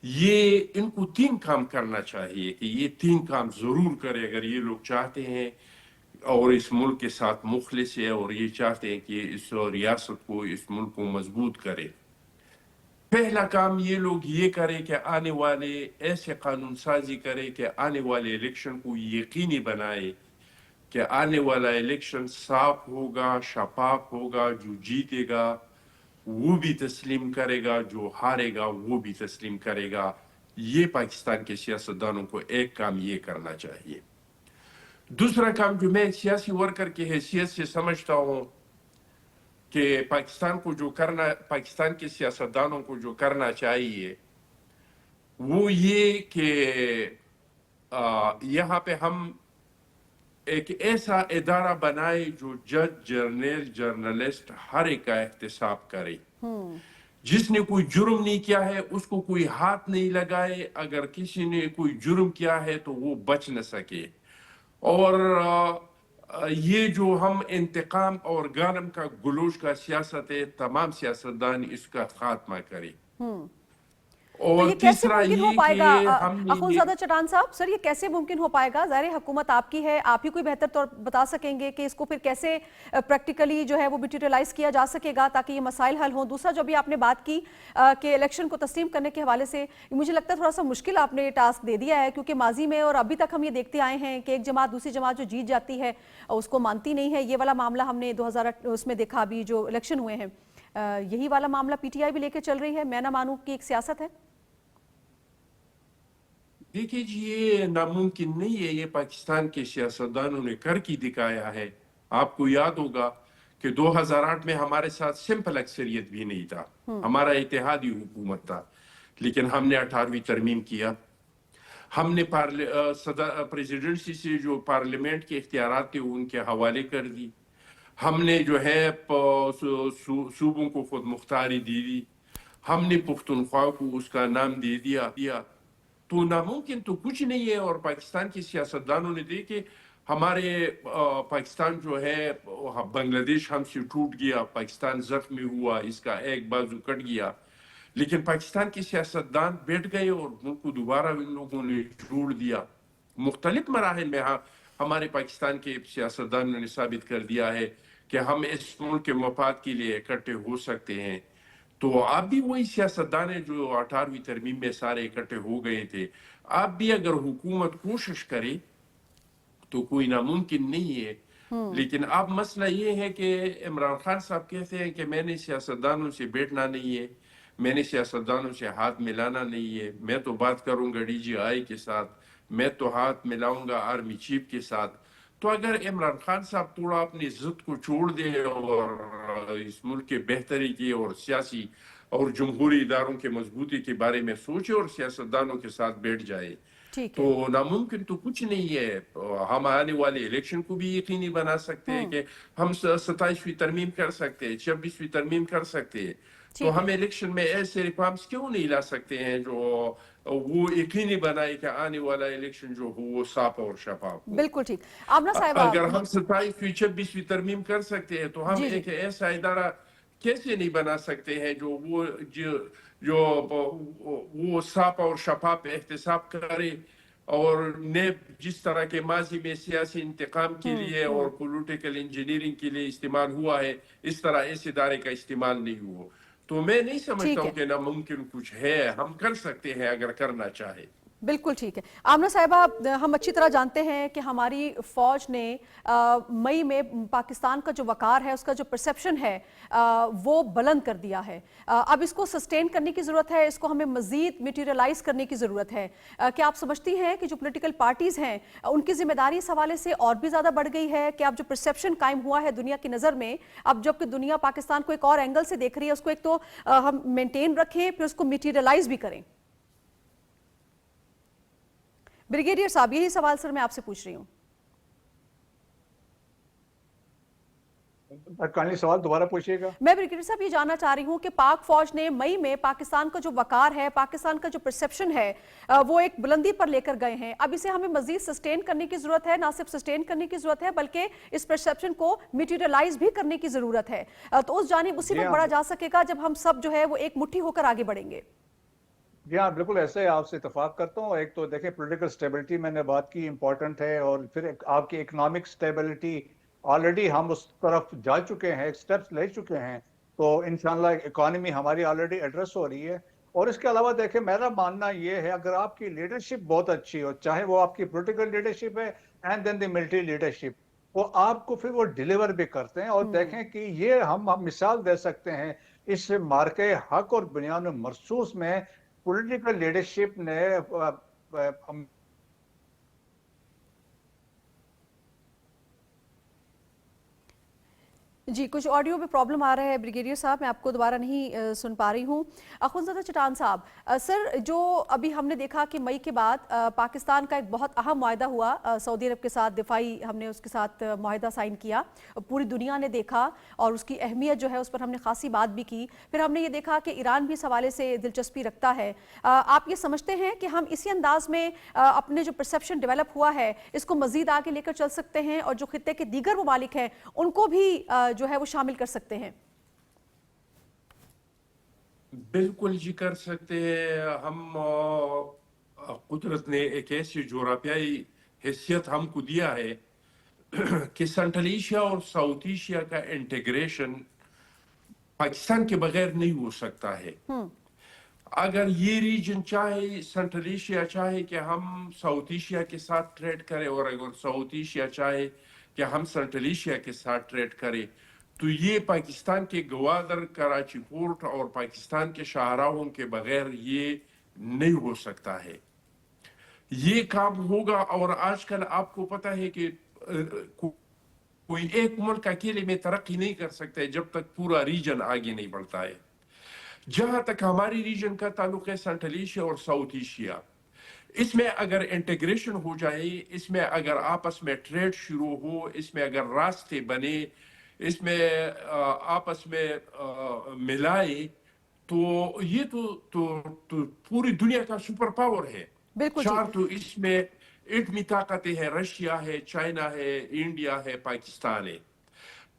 یہ ان کو 3 کام کرنا چاہیے کہ یہ 3 کام ضرور کرے اگر یہ لوگ چاہتے ہیں اور اس ملک کے ساتھ مخلص ہے اور یہ چاہتے ہیں کہ اس ریاست کو, اس ملک کو مضبوط کرے. پہلا کام یہ لوگ یہ کرے کہ آنے والے ایسے قانون سازی کرے کہ آنے والے الیکشن کو یقینی بنائے کہ آنے والا الیکشن صاف ہوگا, شفاف ہوگا, جو جیتے گا وہ بھی تسلیم کرے گا, جو ہارے گا وہ بھی تسلیم کرے گا. یہ پاکستان کے سیاستدانوں کو ایک کام یہ کرنا چاہیے. دوسرا کام جو میں سیاسی ورکر کی حیثیت سے سمجھتا ہوں کہ پاکستان کے سیاستدانوں کو جو کرنا چاہیے وہ یہ کہ یہاں پہ ہم ایک ایسا ادارہ بنائے جو جج, جرنلسٹ ہر ایک کا احتساب کرے. جس نے کوئی جرم نہیں کیا ہے اس کو کوئی ہاتھ نہیں لگائے, اگر کسی نے کوئی جرم کیا ہے تو وہ بچ نہ سکے. اور یہ جو ہم انتقام اور غانم کا گلوچ کا سیاست ہے, تمام سیاستدان اس کا خاتمہ کرے. تو اور یہ کیسے تیسرا ممکن ہو یہ پائے گا کہ ہم نے اخونزادہ چٹان صاحب؟ سر یہ کیسے ممکن ہو پائے گا؟ ظاہر حکومت آپ کی ہے, آپ ہی کوئی بہتر طور بتا سکیں گے کہ اس کو پھر کیسے پریکٹیکلی جو ہے وہ میٹیریلائز کیا جا سکے گا تاکہ یہ مسائل حل ہوں. دوسرا جو بھی آپ نے بات کی کہ الیکشن کو تسلیم کرنے کے حوالے سے, مجھے لگتا ہے تھوڑا سا مشکل آپ نے یہ ٹاسک دے دیا ہے, کیونکہ ماضی میں اور ابھی تک ہم یہ دیکھتے آئے ہیں کہ ایک جماعت دوسری جماعت جو جیت جاتی ہے اس کو مانتی نہیں ہے. یہ والا معاملہ ہم نے 2000 میں دیکھا ابھی جو الیکشن ہوئے ہیں, یہی والا معاملہ پی ٹی آئی بھی لے کے چل رہی ہے. میں نہ مانوں کی ایک سیاست ہے. دیکھیے جی, یہ ناممکن نہیں ہے, یہ پاکستان کے سیاستدانوں نے کر کے دکھایا ہے. آپ کو یاد ہوگا کہ 2008 میں ہمارے ساتھ سمپل اکثریت بھی نہیں تھا, ہمارا اتحادی حکومت تھا, لیکن ہم نے 18ویں ترمیم کیا. ہم نے پریزیڈنسی سے جو پارلیمنٹ کے اختیارات تھے ان کے حوالے کر دی. ہم نے جو ہے صوبوں کو خود مختاری دی دی. ہم نے پختونخوا کو اس کا نام دے دیا. تو ناممکن تو کچھ نہیں ہے. اور پاکستان کے سیاستدانوں نے دیکھے ہمارے پاکستان جو ہے بنگلہ دیش ہم سے ٹوٹ گیا, پاکستان زخمی ہوا, اس کا ایک بازو کٹ گیا, لیکن پاکستان کے سیاستدان بیٹھ گئے اور ملک کو دوبارہ ان لوگوں نے جوڑ دیا. مختلف مراحل میں ہمارے پاکستان کے سیاستدانوں نے ثابت کر دیا ہے کہ ہم اس ملک کے مفاد کے لیے اکٹھے ہو سکتے ہیں. تو آپ بھی وہی سیاستدان ہیں جو 18ویں ترمیم میں سارے اکٹھے ہو گئے تھے. آپ بھی اگر حکومت کوشش کرے تو کوئی ناممکن نہیں ہے لیکن اب مسئلہ یہ ہے کہ عمران خان صاحب کہتے ہیں کہ میں نے سیاستدانوں سے بیٹھنا نہیں ہے، میں نے سیاستدانوں سے ہاتھ ملانا نہیں ہے، میں تو بات کروں گا DGI کے ساتھ، میں تو ہاتھ ملاؤں گا آرمی چیف کے ساتھ۔ تو اگر عمران خان صاحب تھوڑا اپنی ضد کو چھوڑ دے اور اس ملک کے بہتری کی اور سیاسی اور جمہوری اداروں کے مضبوطی کے بارے میں سوچے اور سیاستدانوں کے ساتھ بیٹھ جائے ٹھیک ہے، تو ناممکن تو کچھ نہیں ہے۔ ہم آنے والے الیکشن کو بھی یقینی بنا سکتے ہیں کہ ہم 27ویں ترمیم کر سکتے ہیں، 26ویں ترمیم کر سکتے ہیں، ٹھیک تو ہے۔ ہم الیکشن میں ایسے ریفارمز کیوں نہیں لا سکتے ہیں جو وہ یقینی بنائے کہ آنے والا الیکشن جو ہو وہ صاف اور شفاف ہو۔ بالکل ٹھیک۔ آمنہ صاحبہ، اگر ہم 27ویں 26ویں ترمیم کر سکتے ہیں تو ہم جی جی ایک ایسا ادارہ کیسے نہیں بنا سکتے ہیں جو وہ صاف اور شفاف احتساب کرے اور نیب جس طرح کے ماضی میں سیاسی انتقام کے لیے اور پولیٹیکل انجینئرنگ کے لیے استعمال ہوا ہے، اس طرح اس ادارے کا استعمال نہیں ہوا۔ تو میں نہیں سمجھتا ٹھیک ہوں ہے، کہ ناممکن کچھ ہے، ہم کر سکتے ہیں اگر کرنا چاہے۔ بالکل ٹھیک ہے۔ آمنہ صاحبہ، ہم اچھی طرح جانتے ہیں کہ ہماری فوج نے مئی میں پاکستان کا جو وقار ہے، اس کا جو پرسیپشن ہے وہ بلند کر دیا ہے۔ اب اس کو سسٹین کرنے کی ضرورت ہے، اس کو ہمیں مزید میٹیریلائز کرنے کی ضرورت ہے۔ کیا آپ سمجھتی ہیں کہ جو پولیٹیکل پارٹیز ہیں ان کی ذمہ داری اس حوالے سے اور بھی زیادہ بڑھ گئی ہے کہ اب جو پرسیپشن قائم ہوا ہے دنیا کی نظر میں، اب جب کہ دنیا پاکستان کو ایک اور اینگل سے دیکھ رہی ہے، اس کو ایک تو ہم مینٹین رکھیں، پھر اس کو میٹیریلائز بھی کریں؟ بریگیڈیئر صاحب، یہی سوال سر میں آپ سے پوچھ رہی ہوں۔ کہانی سوال دوبارہ پوچھیے گا۔ میں بریگیڈیئر صاحب یہ جاننا چاہ رہی ہوں کہ پاک فوج نے مئی میں پاکستان کا جو وقار ہے، پاکستان کا جو پرسیپشن ہے، وہ ایک بلندی پر لے کر گئے ہیں۔ اب اسے ہمیں مزید سسٹین کرنے کی ضرورت ہے، نہ صرف سسٹین کرنے کی ضرورت ہے بلکہ اس پرسیپشن کو میٹیریلائز بھی کرنے کی ضرورت ہے۔ تو اس جانب اسی وقت بڑھا جا سکے گا جب ہم سب جو ہے وہ ایک مٹھی ہو کر آگے بڑھیں گے۔ جی ہاں، بالکل ایسے آپ سے اتفاق کرتا ہوں۔ ایک تو دیکھیں پولیٹیکل سٹیبلٹی میں نے بات کی امپورٹنٹ ہے، اور پھر آپ کی اکنامک سٹیبلٹی آلریڈی ہم اس طرف جا چکے ہیں، سٹیپس لے چکے ہیں، تو انشاءاللہ اکانومی ہماری آلریڈی ایڈریس ہو رہی ہے۔ اور اس کے علاوہ دیکھیں میرا ماننا یہ ہے، اگر آپ کی لیڈرشپ بہت اچھی ہو، چاہے وہ آپ کی پولیٹیکل لیڈرشپ ہے and then the military leadership, وہ آپ کو پھر وہ ڈیلیور بھی کرتے ہیں۔ اور دیکھیں کہ یہ ہم مثال دے سکتے ہیں اس مارکے حق اور بنیاد مرصوص میں پولیٹیکل لیڈرشپ نے جی، کچھ آڈیو میں پرابلم آ رہا ہے بریگیڈیئر صاحب، میں آپ کو دوبارہ نہیں سن پا رہی ہوں۔ اخونزادہ چٹان صاحب، سر جو ابھی ہم نے دیکھا کہ مئی کے بعد پاکستان کا ایک بہت اہم معاہدہ ہوا سعودی عرب کے ساتھ، دفاعی ہم نے اس کے ساتھ معاہدہ سائن کیا، پوری دنیا نے دیکھا اور اس کی اہمیت جو ہے اس پر ہم نے خاصی بات بھی کی۔ پھر ہم نے یہ دیکھا کہ ایران بھی اس حوالے سے دلچسپی رکھتا ہے۔ آپ یہ سمجھتے ہیں کہ ہم اسی انداز میں اپنے جو پرسیپشن ڈیولپ ہوا ہے اس کو مزید آگے لے کر چل سکتے ہیں اور جو خطے کے دیگر ممالک ہیں ان کو بھی جو ہے وہ شامل کر سکتے ہیں؟ بالکل جی کر سکتے ہیں ہم۔ قدرت نے ایک ایسی جغرافیائی حیثیت ہم کو دیا ہے کہ سینٹرل ایشیا اور ساؤتھ ایشیا کا انٹیگریشن پاکستان کے بغیر نہیں ہو سکتا ہے۔ اگر یہ ریجن چاہے، سینٹرل ایشیا چاہے کہ ہم ساؤتھ ایشیا کے ساتھ ٹریڈ کریں، اور اگر ساؤتھ ایشیا چاہے کہ ہم سینٹرل ایشیا کے ساتھ ٹریڈ کریں، تو یہ پاکستان کے گوادر، کراچی پورٹ اور پاکستان کے شاہراہوں کے بغیر یہ نہیں ہو سکتا ہے۔ یہ کام ہوگا، اور آج کل آپ کو پتہ ہے کہ کوئی ایک ملک اکیلے میں ترقی نہیں کر سکتا ہے جب تک پورا ریجن آگے نہیں بڑھتا ہے۔ جہاں تک ہماری ریجن کا تعلق ہے، سینٹرل ایشیا اور ساؤتھ ایشیا، اس میں اگر انٹیگریشن ہو جائے، اس میں اگر آپس میں ٹریڈ شروع ہو، اس میں اگر راستے بنے، اس میں آپس میں ملائے، تو یہ تو پوری دنیا کا سپر پاور ہے۔ بالکل جی، چار تو اس میں ایٹمی طاقتیں ہیں، رشیا ہے، چائنا ہے، انڈیا ہے، پاکستان ہے۔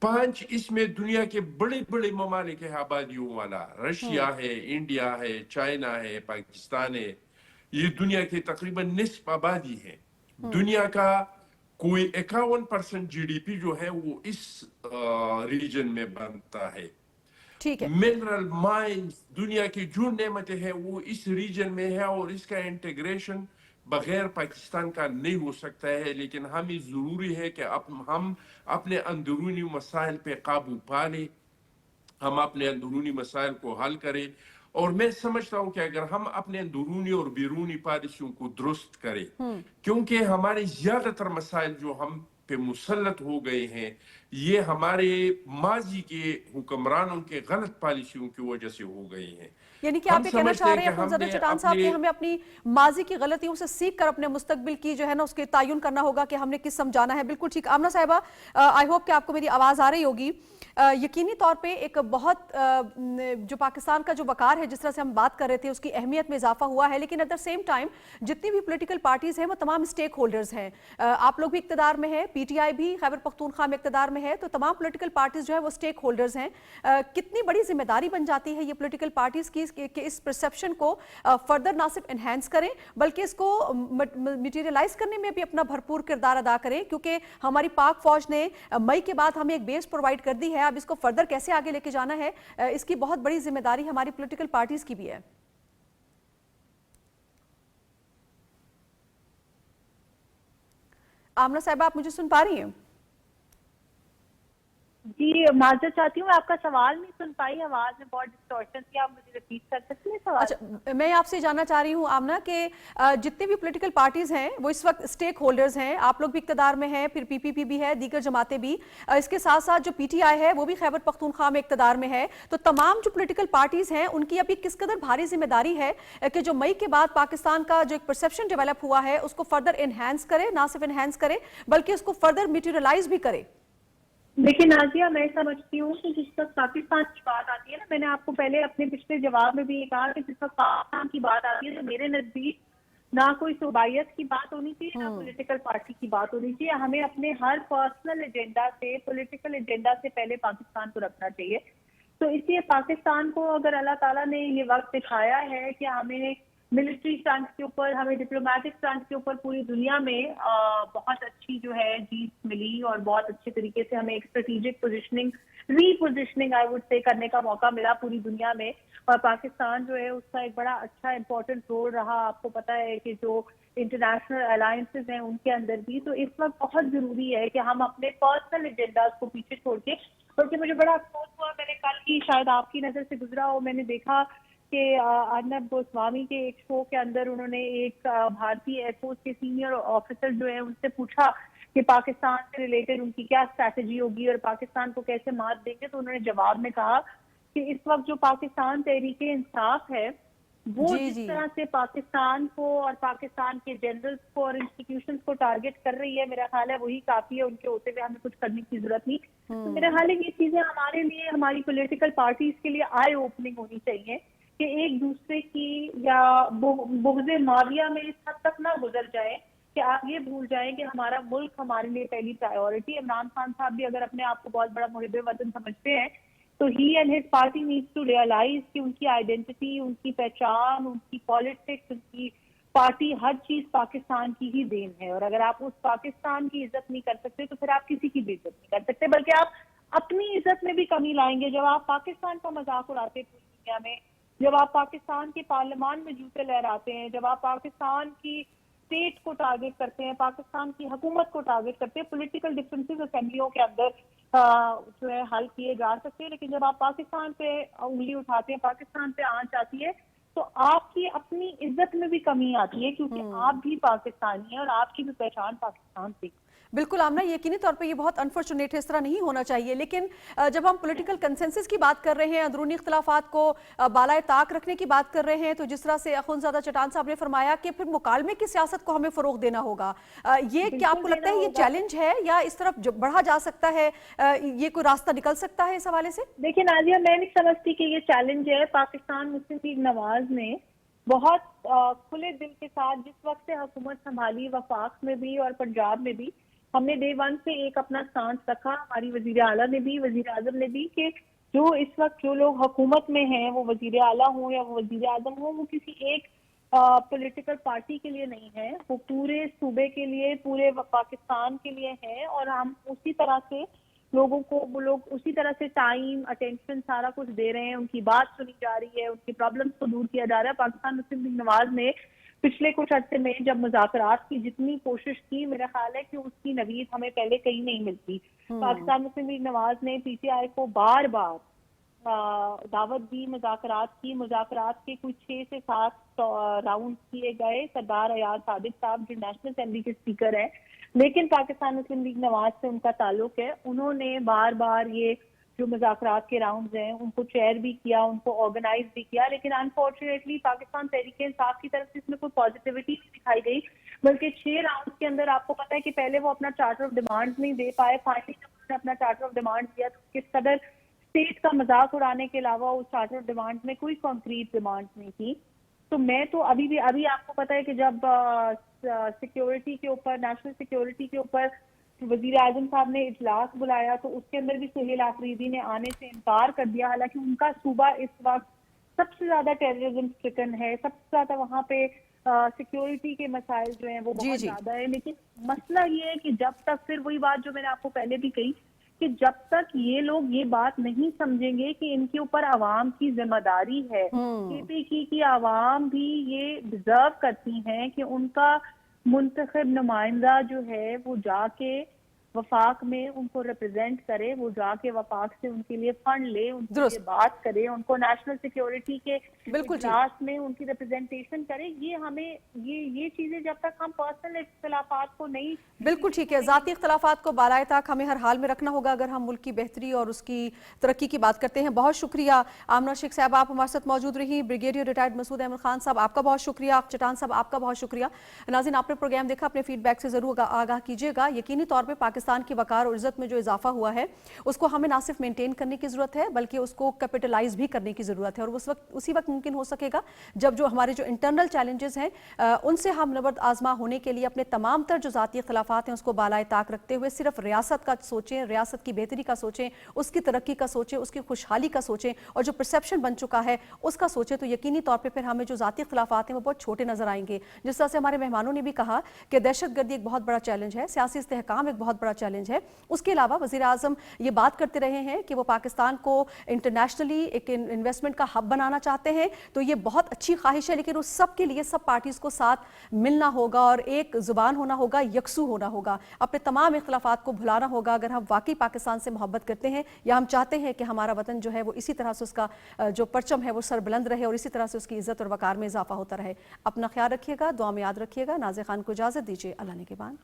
5 اس میں دنیا کے بڑے بڑے ممالک ہے آبادیوں والا، رشیا ہے، انڈیا ہے، چائنا ہے، پاکستان ہے۔ یہ دنیا کے تقریباً نصف آبادی ہے۔ دنیا کا کوئی 51% GDP جو ہے وہ اس ریجن میں بنتا ہے۔ ٹھیک ہے، منرل مائنز، دنیا کی جو نعمتیں ہیں وہ اس ریجن میں ہے، اور اس کا انٹیگریشن बगैर पाकिस्तान का नहीं हो सकता है, लेकिन हमें ज़रूरी है कि हम अपने अंदरूनी मसाइल पे काबू पा लें, हम अपने अंदरूनी मसाइल को हल करें। और मैं समझता हूं कि अगर हम अपने अंदरूनी और बैरूनी पॉलिसियों को दुरुस्त करें, क्योंकि हमारे ज्यादातर मसाइल जो हम पे मुसल्लत हो गए हैं, ये हमारे माजी के हुक्मरानों के गलत पॉलिसियों की वजह से हो गए हैं। यानी कि हम आप ये कहना समझते चाह हैं रहे कि हैं अखुंज़ादा हमने चट्टान साहब कि अपने हमें अपनी माजी की गलतियों से सीख कर अपने मुस्तकबिल की जो है ना उसके तयन करना होगा कि हमने किस समझाना है। बिल्कुल ठीक। आमना साहिबा, आई होप कि आपको मेरी आवाज़ आ रही होगी। यकीनी तौर पे एक बहुत जो पाकिस्तान का जो वकार है, जिस तरह से हम बात कर रहे थे, उसकी अहमियत में इजाफा हुआ है, लेकिन एट द सेम टाइम जितनी भी पॉलिटिकल पार्टीज हैं वो तमाम स्टेक होल्डर्स हैं। आप लोग भी इक़्तिदार में है, PTI भी खैबर पख्तूनख्वा में इक़्तिदार में है, तो तमाम पॉलिटिकल पार्टीज जो है वो स्टेक होल्डर्स हैं। कितनी बड़ी जिम्मेदारी बन जाती है ये पॉलिटिकल पार्टीज की कि इस परसेप्शन को फर्दर ना सिर्फ एनहेंस करें बल्कि इसको मटीरियलाइज करने में भी अपना भरपूर किरदार अदा करें, क्योंकि हमारी पाक फौज ने मई के बाद हमें एक बेस प्रोवाइड कर दी है। अब इसको फर्दर कैसे आगे लेके जाना है, इसकी बहुत बड़ी जिम्मेदारी हमारी पॉलिटिकल पार्टीज की भी है। आमना साहिबा, आप मुझे सुन पा रही हैं? जी, माजरत चाहती हूँ, आपका सवाल नहीं सुन पाई, आवाज में बहुत डिस्टॉर्शन थी। आप मुझे रिपीट कर सकती हैं सवाल? अच्छा, मैं आपसे जानना चाह रही हूँ आमना कि जितने भी पॉलिटिकल पार्टीज हैं वो इस वक्त स्टेक होल्डर्स हैं। आप लोग भी इक़्तिदार में हैं, फिर PPP भी है, दीगर जमातें भी। इसके साथ साथ जो PTI है वो भी खैबर पख्तूनख्वा में इक़्तिदार में है। तो तमाम जो पॉलिटिकल पार्टीज हैं उनकी अभी किस कदर भारी जिम्मेदारी है कि जो मई के बाद पाकिस्तान का जो एक परसेप्शन डेवलप हुआ है उसको फर्दर एनहेंस करे, ना सिर्फ एनहेंस करे बल्कि उसको फर्दर मटीरियलाइज भी करे। देखिए नाजिया, मैं समझती हूँ कि जिस वक्त पाकिस्तान की बात आती है ना, मैंने आपको पहले अपने पिछले जवाब में भी ये कहा कि जिस वक्त पाकिस्तान की बात आती है तो मेरे नजदीक ना कोई सूबाइयत की बात होनी चाहिए, ना पॉलिटिकल पार्टी की बात होनी चाहिए। हमें अपने हर पर्सनल एजेंडा से, पॉलिटिकल एजेंडा से पहले पाकिस्तान को रखना चाहिए। तो इसलिए पाकिस्तान को अगर अल्लाह ताला ने ये वक्त दिखाया है कि हमें मिलिट्री फ्रंट के ऊपर, हमें डिप्लोमेटिक फ्रंट के ऊपर पूरी दुनिया में बहुत अच्छी जो है जीत मिली और बहुत अच्छे तरीके से हमें एक strategic positioning, repositioning I would say करने का मौका मिला पूरी दुनिया में, और पाकिस्तान जो है उसका एक बड़ा अच्छा इंपॉर्टेंट रोल रहा। आपको पता है कि जो इंटरनेशनल अलायंसेज हैं उनके अंदर भी। तो इस वक्त बहुत जरूरी है कि हम अपने पर्सनल एजेंडाज को पीछे छोड़ के, बल्कि मुझे बड़ा अफसोस हुआ, मैंने कल ही शायद आपकी नजर से गुजरा हो, मैंने देखा कि अर्नब गोस्वामी के एक शो के अंदर उन्होंने एक भारतीय एयरफोर्स के सीनियर ऑफिसर जो है उनसे पूछा कि पाकिस्तान से रिलेटेड उनकी क्या स्ट्रैटेजी होगी और पाकिस्तान को कैसे मात देंगे। तो उन्होंने जवाब में कहा कि इस वक्त जो पाकिस्तान तहरीक इंसाफ है वो जिस तरह से पाकिस्तान को और पाकिस्तान के जनरल्स को और इंस्टीट्यूशंस को टारगेट कर रही है, मेरा ख्याल है वही काफी है, उनके होते हुए हमें कुछ करने की जरूरत नहीं। तो मेरा ख्याल है ये चीजें हमारे लिए, हमारी पॉलिटिकल पार्टीज के लिए आई ओपनिंग होनी चाहिए कि एक दूसरे की या बुग़्ज़े माविया में इस हद तक ना गुजर जाए कि आप ये भूल जाएं कि हमारा मुल्क हमारे लिए पहली प्रायोरिटी। इमरान खान साहब भी अगर अपने आप को बहुत बड़ा मुहिब वतन समझते हैं तो he and his party needs to realise कि उनकी आइडेंटिटी, उनकी पहचान, उनकी पॉलिटिक्स, उनकी पार्टी, हर चीज पाकिस्तान की ही देन है। और अगर आप उस पाकिस्तान की इज्जत नहीं कर सकते तो फिर आप किसी की भी इज्जत नहीं कर सकते, बल्कि आप अपनी इज्जत में भी कमी लाएंगे जब आप पाकिस्तान का मजाक उड़ाते पूरी दुनिया में, जब आप पाकिस्तान के पार्लियामान में जूते लहराते हैं, जब आप पाकिस्तान की स्टेट को टारगेट करते हैं, पाकिस्तान की हुकूमत को टारगेट करते हैं। पॉलिटिकल डिफरेंसेस असेंबलियों के अंदर जो है हल किए जा सकते हैं, लेकिन जब आप पाकिस्तान पे उंगली उठाते हैं, पाकिस्तान पे आंच आती है, तो आपकी अपनी इज्जत में भी कमी आती है, क्योंकि आप भी पाकिस्तानी हैं और आपकी भी पहचान पाकिस्तान से। बिल्कुल आमना, यकीनी तौर पे ये बहुत अनफॉर्चुनेट है, इस तरह नहीं होना चाहिए। लेकिन जब हम पॉलिटिकल कंसेंसस की बात कर रहे हैं, अंदरूनी इख्तलाफात को बालाए ताक रखने की बात कर रहे हैं, तो जिस तरह से अखुंज़ादा चट्टान साहब ने फरमाया कि फिर मुकालमे की सियासत को हमें फ़रोग़ देना होगा, ये क्या आपको लगता है ये चैलेंज है या इस तरफ बढ़ा जा सकता है, ये कोई रास्ता निकल सकता है इस हवाले से? देखिए नाजिया, मैं नहीं समझती कि ये चैलेंज है। पाकिस्तान मुस्लिम लीग नवाज ने बहुत खुले दिल के साथ जिस वक्त से हुकूमत संभाली, वफाक में भी और पंजाब में भी, हमने डे वन से एक अपना स्टांस रखा, हमारी वजीर आला ने भी, वजीर आजम ने भी, कि जो इस वक्त जो लोग हुकूमत में हैं, वो वजीर आला हो या वो वजीर आजम हो, वो किसी एक पॉलिटिकल पार्टी के लिए नहीं है, वो पूरे सूबे के लिए, पूरे पाकिस्तान के लिए है। और हम उसी तरह से लोगों को, वो लोग उसी तरह से टाइम, अटेंशन, सारा कुछ दे रहे हैं, उनकी बात सुनी जा रही है, उनकी प्रॉब्लम्स को दूर किया जा रहा है। पाकिस्तान मुस्लिम लीग नवाज ने पिछले कुछ अर्से में जब मुज़ाकरात की जितनी कोशिश की, मेरा ख्याल है कि उसकी नवीद हमें पहले कहीं नहीं मिलती। पाकिस्तान मुस्लिम लीग नवाज ने पीटीआई को बार बार दावत दी, मुज़ाकरात की, मुज़ाकरात के कुछ 6 से 7 राउंड किए गए। सरदार अयाज सादिक साहब जो नेशनल असेंबली के स्पीकर हैं, लेकिन पाकिस्तान मुस्लिम लीग नवाज से उनका ताल्लुक है, उन्होंने बार बार ये जो मुज़ाकरात के राउंड्स हैं उनको चेयर भी किया, उनको ऑर्गेनाइज भी किया, लेकिन अनफॉर्चुनेटली पाकिस्तान तहरीक इंसाफ की तरफ से इसमें कोई पॉजिटिविटी नहीं दिखाई गई। बल्कि 6 राउंड के अंदर आपको पता है कि पहले वो अपना चार्टर ऑफ डिमांड्स नहीं दे पाए, फाइनली जब उन्होंने अपना चार्टर ऑफ डिमांड्स दिया तो किस कदर स्टेट का मजाक उड़ाने के अलावा उस चार्टर ऑफ डिमांड्स में कोई कॉन्क्रीट डिमांड्स नहीं थी। तो मैं तो अभी आपको पता है कि जब सिक्योरिटी के ऊपर, नेशनल सिक्योरिटी के ऊपर वजीर आजम साहब ने इजलास बुलाया तो उसके अंदर भी सुहेल आफरीदी ने आने से इनकार कर दिया, हालांकि उनका सूबा इस वक्त सबसे ज्यादा टेररिज्म स्ट्रिकन है, सबसे ज्यादा वहाँ पे सिक्योरिटी के मसाइल जो हैं वो बहुत ज्यादा है। लेकिन मसला ये है कि जब तक, फिर वही बात जो मैंने आपको पहले भी कही, कि जब तक ये लोग ये बात नहीं समझेंगे कि इनके ऊपर आवाम की जिम्मेदारी है, केपीकी की आवाम भी ये डिजर्व करती हैं कि उनका मुंतखब नुमाइंदा जो है वो जाके वफाक में उनको रिप्रेजेंट करे, वो जाके वफाक से उनके लिए फंड ले, उनके लिए बात करे, उनको नेशनल सिक्योरिटी के इजलास में उनकी रिप्रेजेंटेशन करे। ये हमें ये चीजें जब तक हम पर्सनल इख्तिलाफात को नहीं, बिल्कुल ठीक है, जाती इख्तिलाफात को बालाए ताक हमें हर हाल में रखना होगा अगर हम मुल्क की बेहतरी और उसकी तरक्की की बात करते हैं। बहुत शुक्रिया आमना शेख साहब, आप हमारे साथ मौजूद रही। ब्रिगेडियर रिटायर्ड मसूद अहमद खान साहब आपका बहुत शुक्रिया। चटान साहब आपका बहुत शुक्रिया। नाज़रीन, आपने प्रोग्राम देखा, अपने फीडबैक से जरूर आगाह कीजिएगा। यकीनी तौर पर पाकिस्तान की वकार और इज्जत में जो इजाफा हुआ है उसको हमें ना सिर्फ मेंटेन करने की जरूरत है बल्कि उसको कैपिटलाइज भी करने की जरूरत है, और उसी वक्त मुमकिन हो सकेगा जब जो हमारे जो इंटरनल चैलेंजेस हैं उनसे हम नबर्द आजमा होने के लिए अपने तमाम तर जो जाती इख्तिलाफात हैं उसको बालाए ताक रखते हुए सिर्फ रियासत का सोचें, रियासत की बेहतरी का सोचें, उसकी तरक्की का सोचें, उसकी खुशहाली का सोचें, और जो परसेप्शन बन चुका है उसका सोचें, तो यकीनी तौर पर फिर हमें जो जाती इख्तिलाफात हैं वो बहुत छोटे नजर आएंगे। जिस तरह से हमारे मेहमानों ने भी कहा कि दहशतगर्दी एक बहुत बड़ा चैलेंज है, सियासी इस्तेहकाम एक बहुत बड़ा चैलेंज है। उसके अलावा वज़ीर आज़म ये बात करते रहे हैं कि वो पाकिस्तान को इंटरनेशनली एक इन्वेस्टमेंट का हब बनाना चाहते हैं, तो ये बहुत अच्छी ख्वाहिश है, लेकिन उस सब के लिए सब पार्टीज को साथ मिलना होगा और एक जुबान होना होगा, यकसू होना होगा, अपने तमाम इख्तिलाफात को भुलाना होगा अगर हम वाकई पाकिस्तान से मोहब्बत करते हैं या हम चाहते हैं कि हमारा वतन जो है वो इसी तरह से उसका जो परचम है वो सरबुलंद रहे और इसी तरह से उसकी इज्जत और वकार में इजाफा होता रहे। अपना ख्याल रखिएगा, दुआ में याद रखिएगा। नाज़े खान को इजाज़त दीजिए, अल्लाह ने के बाद।